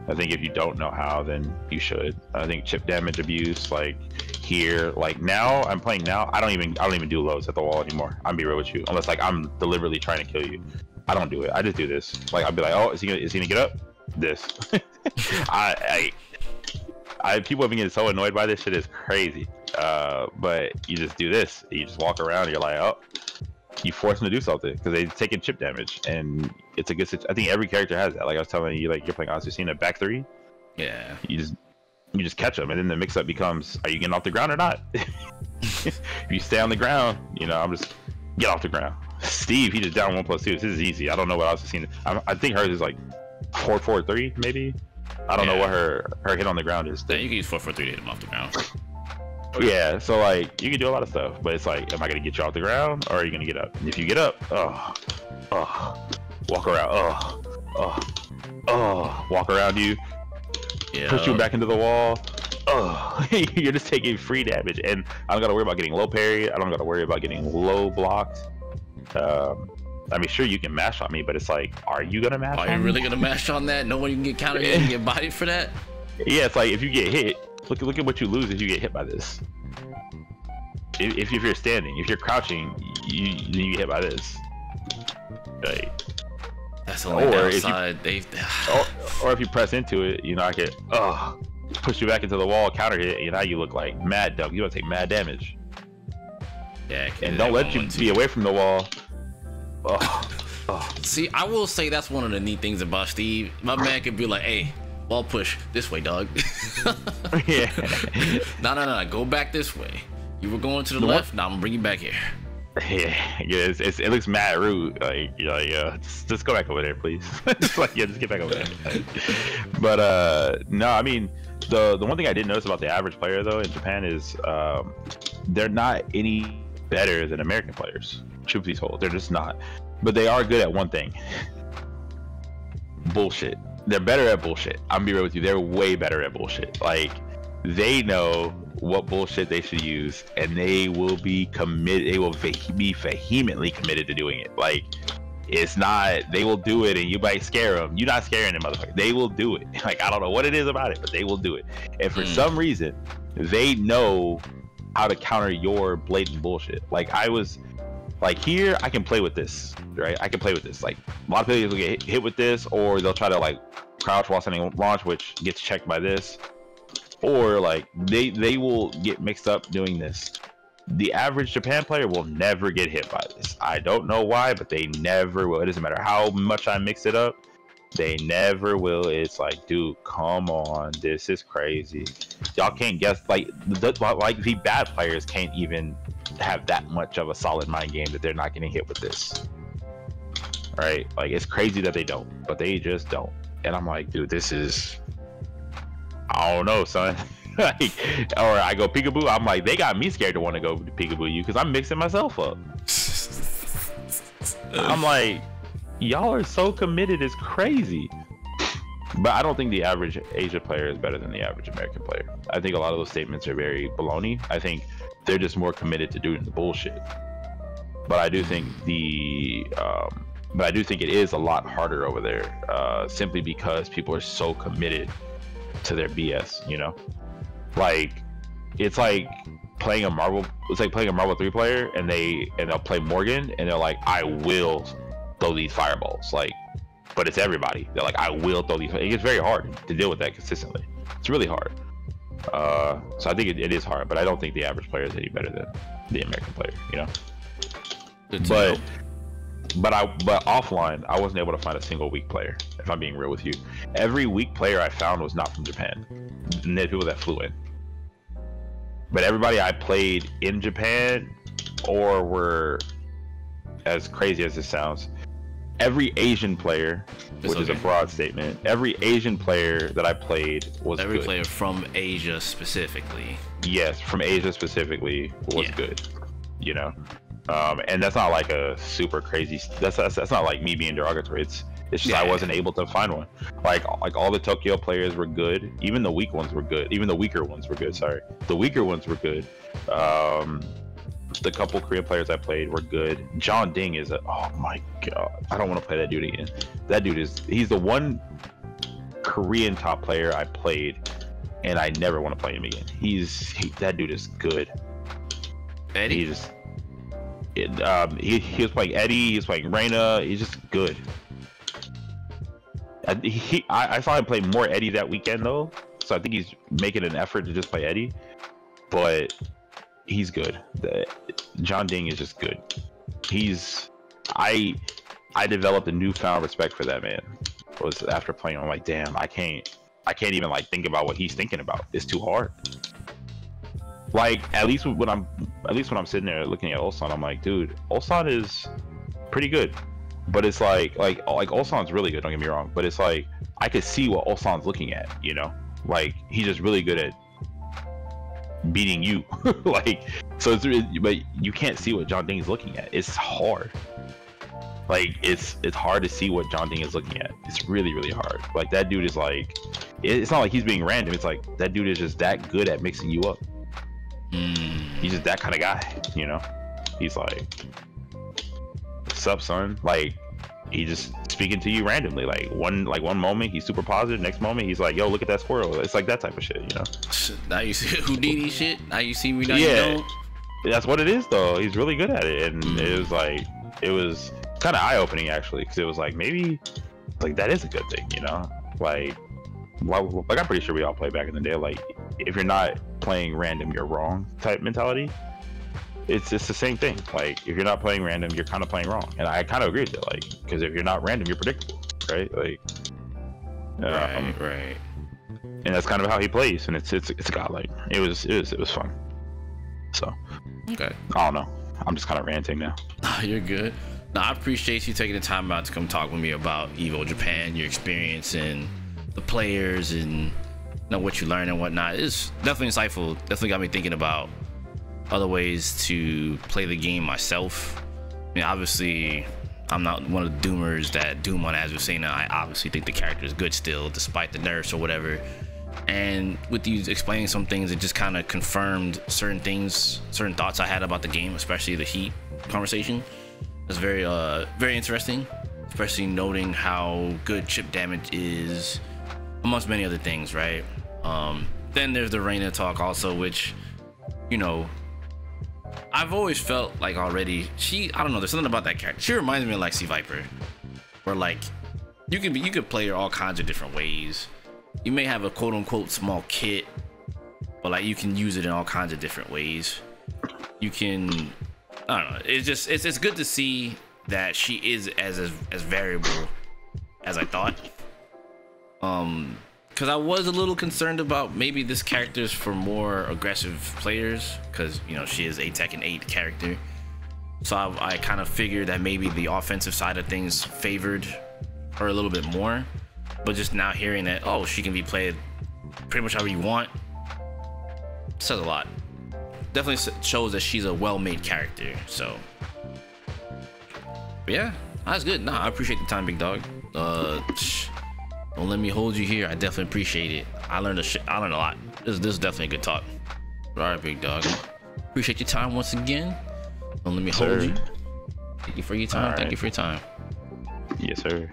I think if you don't know how, then you should. I think chip damage abuse, like here, like now I'm playing now, I don't even do lows at the wall anymore. I'm be real with you, unless like I'm deliberately trying to kill you. I don't do it. I just do this. Like I'll be like, oh, is he gonna get up? This. People have been getting so annoyed by this shit. Is crazy. But you just do this. You just walk around. And you're like, oh, you force them to do something because they're taking chip damage, and it's a good situation. I think every character has that. Like I was telling you, like you're playing Asusina back 3. Yeah. You just catch them, and then the mix-up becomes: are you getting off the ground or not? If you stay on the ground, you know, I'm just get off the ground. Steve, he just down 1+2. This is easy. I don't know what Asusina. I think hers is like 4-4-3 maybe. I don't know what her hit on the ground is. Yeah, you can use 4-4-3 to hit him off the ground. Yeah, so like you can do a lot of stuff, but it's like, am I gonna get you off the ground or are you gonna get up? And if you get up, walk around, walk around you, push you back into the wall. You're just taking free damage, and I don't gotta worry about getting low parry. I don't gotta worry about getting low blocked. I mean, sure, you can mash on me, but it's like, are you gonna mash on me? Are you really gonna mash on that? No one can get countered and get bodied for that? Yeah, it's like, if you get hit, look at what you lose if you get hit by this. If you're standing, if you're crouching, you get hit by this. Like, that's the only downside. Or if you press into it, you know, I could push you back into the wall, counter hit, and now you look like mad dog. You want to take mad damage. Yeah, and don't let you be away from the wall. See, I will say that's one of the neat things about Steve. My man could be like, hey, ball push this way, dog. Yeah. No, go back this way. You were going to the left, now I'm gonna bring you back here. Yeah, it looks mad rude. Like, you're like, just go back over there, please. Just like, just get back over there. But no, I mean, the one thing I did notice about the average player though in Japan is they're not any better than American players. Truth be told, they're just not. But they are good at one thing: bullshit. They're better at bullshit. I'm gonna be real with you. They're way better at bullshit. Like, they know what bullshit they should use, and they will be committed. They will be vehemently committed to doing it. Like, It's not, they will do it and you might scare them. You're not scaring them, motherfucker. They will do it. Like, I don't know what it is about it, but they will do it. And for some reason, they know how to counter your blatant bullshit. Like, I was like, here, I can play with this, right? I can play with this. Like, a lot of players will get hit with this, or they'll try to like crouch while sending launch, which gets checked by this. Or like, they will get mixed up doing this. The average Japan player will never get hit by this. I don't know why, but they never will. It doesn't matter how much I mix it up. They never will. It's like, dude, come on. This is crazy. Y'all can't guess. Like the bad players can't even have that much of a solid mind game that they're not getting hit with this. Right? Like, it's crazy that they don't, but they just don't. And I'm like, dude, this is, I don't know, son. Like, or I go peekaboo, I'm like, they got me scared to want to go peekaboo you because I'm mixing myself up. I'm like, y'all are so committed, it's crazy. But I don't think the average Asia player is better than the average American player. I think a lot of those statements are very baloney. I think they're just more committed to doing the bullshit. But I do think it is a lot harder over there, simply because people are so committed to their BS, you know? Like, it's like playing a Marvel 3 player and they'll play Morgan and they're like, I will throw these fireballs, like, but it's everybody. They're like, I will throw these. It gets very hard to deal with that consistently. It's really hard. So I think it is hard, but I don't think the average player is any better than the American player, you know? But offline, I wasn't able to find a single weak player, if I'm being real with you. Every weak player I found was not from Japan. And they're people that flew in. But everybody I played in Japan, or were, as crazy as this sounds, every Asian player, which is a broad statement, every Asian player that I played was good. Every player from Asia specifically. Yes, from Asia specifically was good, you know? And that's not like a super crazy, that's not like me being derogatory. It's just I wasn't able to find one. Like all the Tokyo players were good. Even the weak ones were good. Even the weaker ones were good. Sorry, the weaker ones were good. The couple Korean players I played were good. Jeondding is oh my god, I don't want to play that dude again. That dude he's the one Korean top player I played, and I never want to play him again. That dude is good. Eddie? He was playing Eddie, he was playing Reina, he's just good. I saw him play more Eddie that weekend though, so I think he's making an effort to just play Eddie, but he's good. Jeondding is just good. I developed a newfound respect for that man. Was after playing, I'm like, damn, I can't even like think about what he's thinking about. It's too hard. Like, at least when I'm sitting there looking at Ulsan, I'm like, dude, Ulsan is pretty good. But it's like Ulsan's really good, don't get me wrong, but it's like I could see what Ulsan's looking at, you know? Like, he's just really good at beating you. Like, so but you can't see what Jeondding is looking at. It's hard. Like, it's hard to see what Jeondding is looking at. It's really, really hard. Like, that dude is like, it's not like he's being random. It's like that dude is just that good at mixing you up. He's just that kind of guy, you know? He's like, what's up, son? Like, he just speaking to you randomly. Like one moment he's super positive, next moment he's like, yo, look at that squirrel. It's like that type of shit, you know? Now you see Houdini shit. Now you see me, now you don't. That's what it is though. He's really good at it. And it was kind of eye-opening actually, because it was like, maybe like that is a good thing, you know? Like I'm pretty sure we all play back in the day, like, if you're not playing random, you're wrong type mentality. It's the same thing. Like, if you're not playing random, you're kind of playing wrong. And I kind of agree with it, like, because if you're not random, you're predictable, right? Like, right. And that's kind of how he plays, and it's godlike. It was fun. So, okay. I don't know. I'm just kind of ranting now. You're good. No, I appreciate you taking the time out to come talk with me about Evo Japan, your experience and the players and what you learned and whatnot. It's definitely insightful. Definitely got me thinking about other ways to play the game myself. I mean, obviously, I'm not one of the doomers that doom on, as we're saying. I obviously think the character is good still, despite the nerfs or whatever. And with you explaining some things, it just kind of confirmed certain things, certain thoughts I had about the game, especially the Heat conversation. That's very interesting, especially noting how good chip damage is, amongst many other things, right? Then there's the Reina talk also, which, you know, I've always felt like already I don't know, there's something about that character. She reminds me of like C Viper, where like you could play her all kinds of different ways. You may have a quote unquote small kit, but like you can use it in all kinds of different ways. You can, I don't know, it's good to see that she is as variable as I thought. Because I was a little concerned about maybe this character's for more aggressive players, because, you know, she is a Tekken 8 character. So I kind of figured that maybe the offensive side of things favored her a little bit more. But just now hearing that, oh, she can be played pretty much however you want, says a lot. Definitely shows that she's a well-made character. So, but yeah, that's good. Nah, I appreciate the time, big dog. Don't let me hold you here. I definitely appreciate it. I learned a lot. This is definitely a good talk. All right, big dog. Appreciate your time once again. Don't let me hold you. Thank you for your time. Thank you for your time. Yes, sir.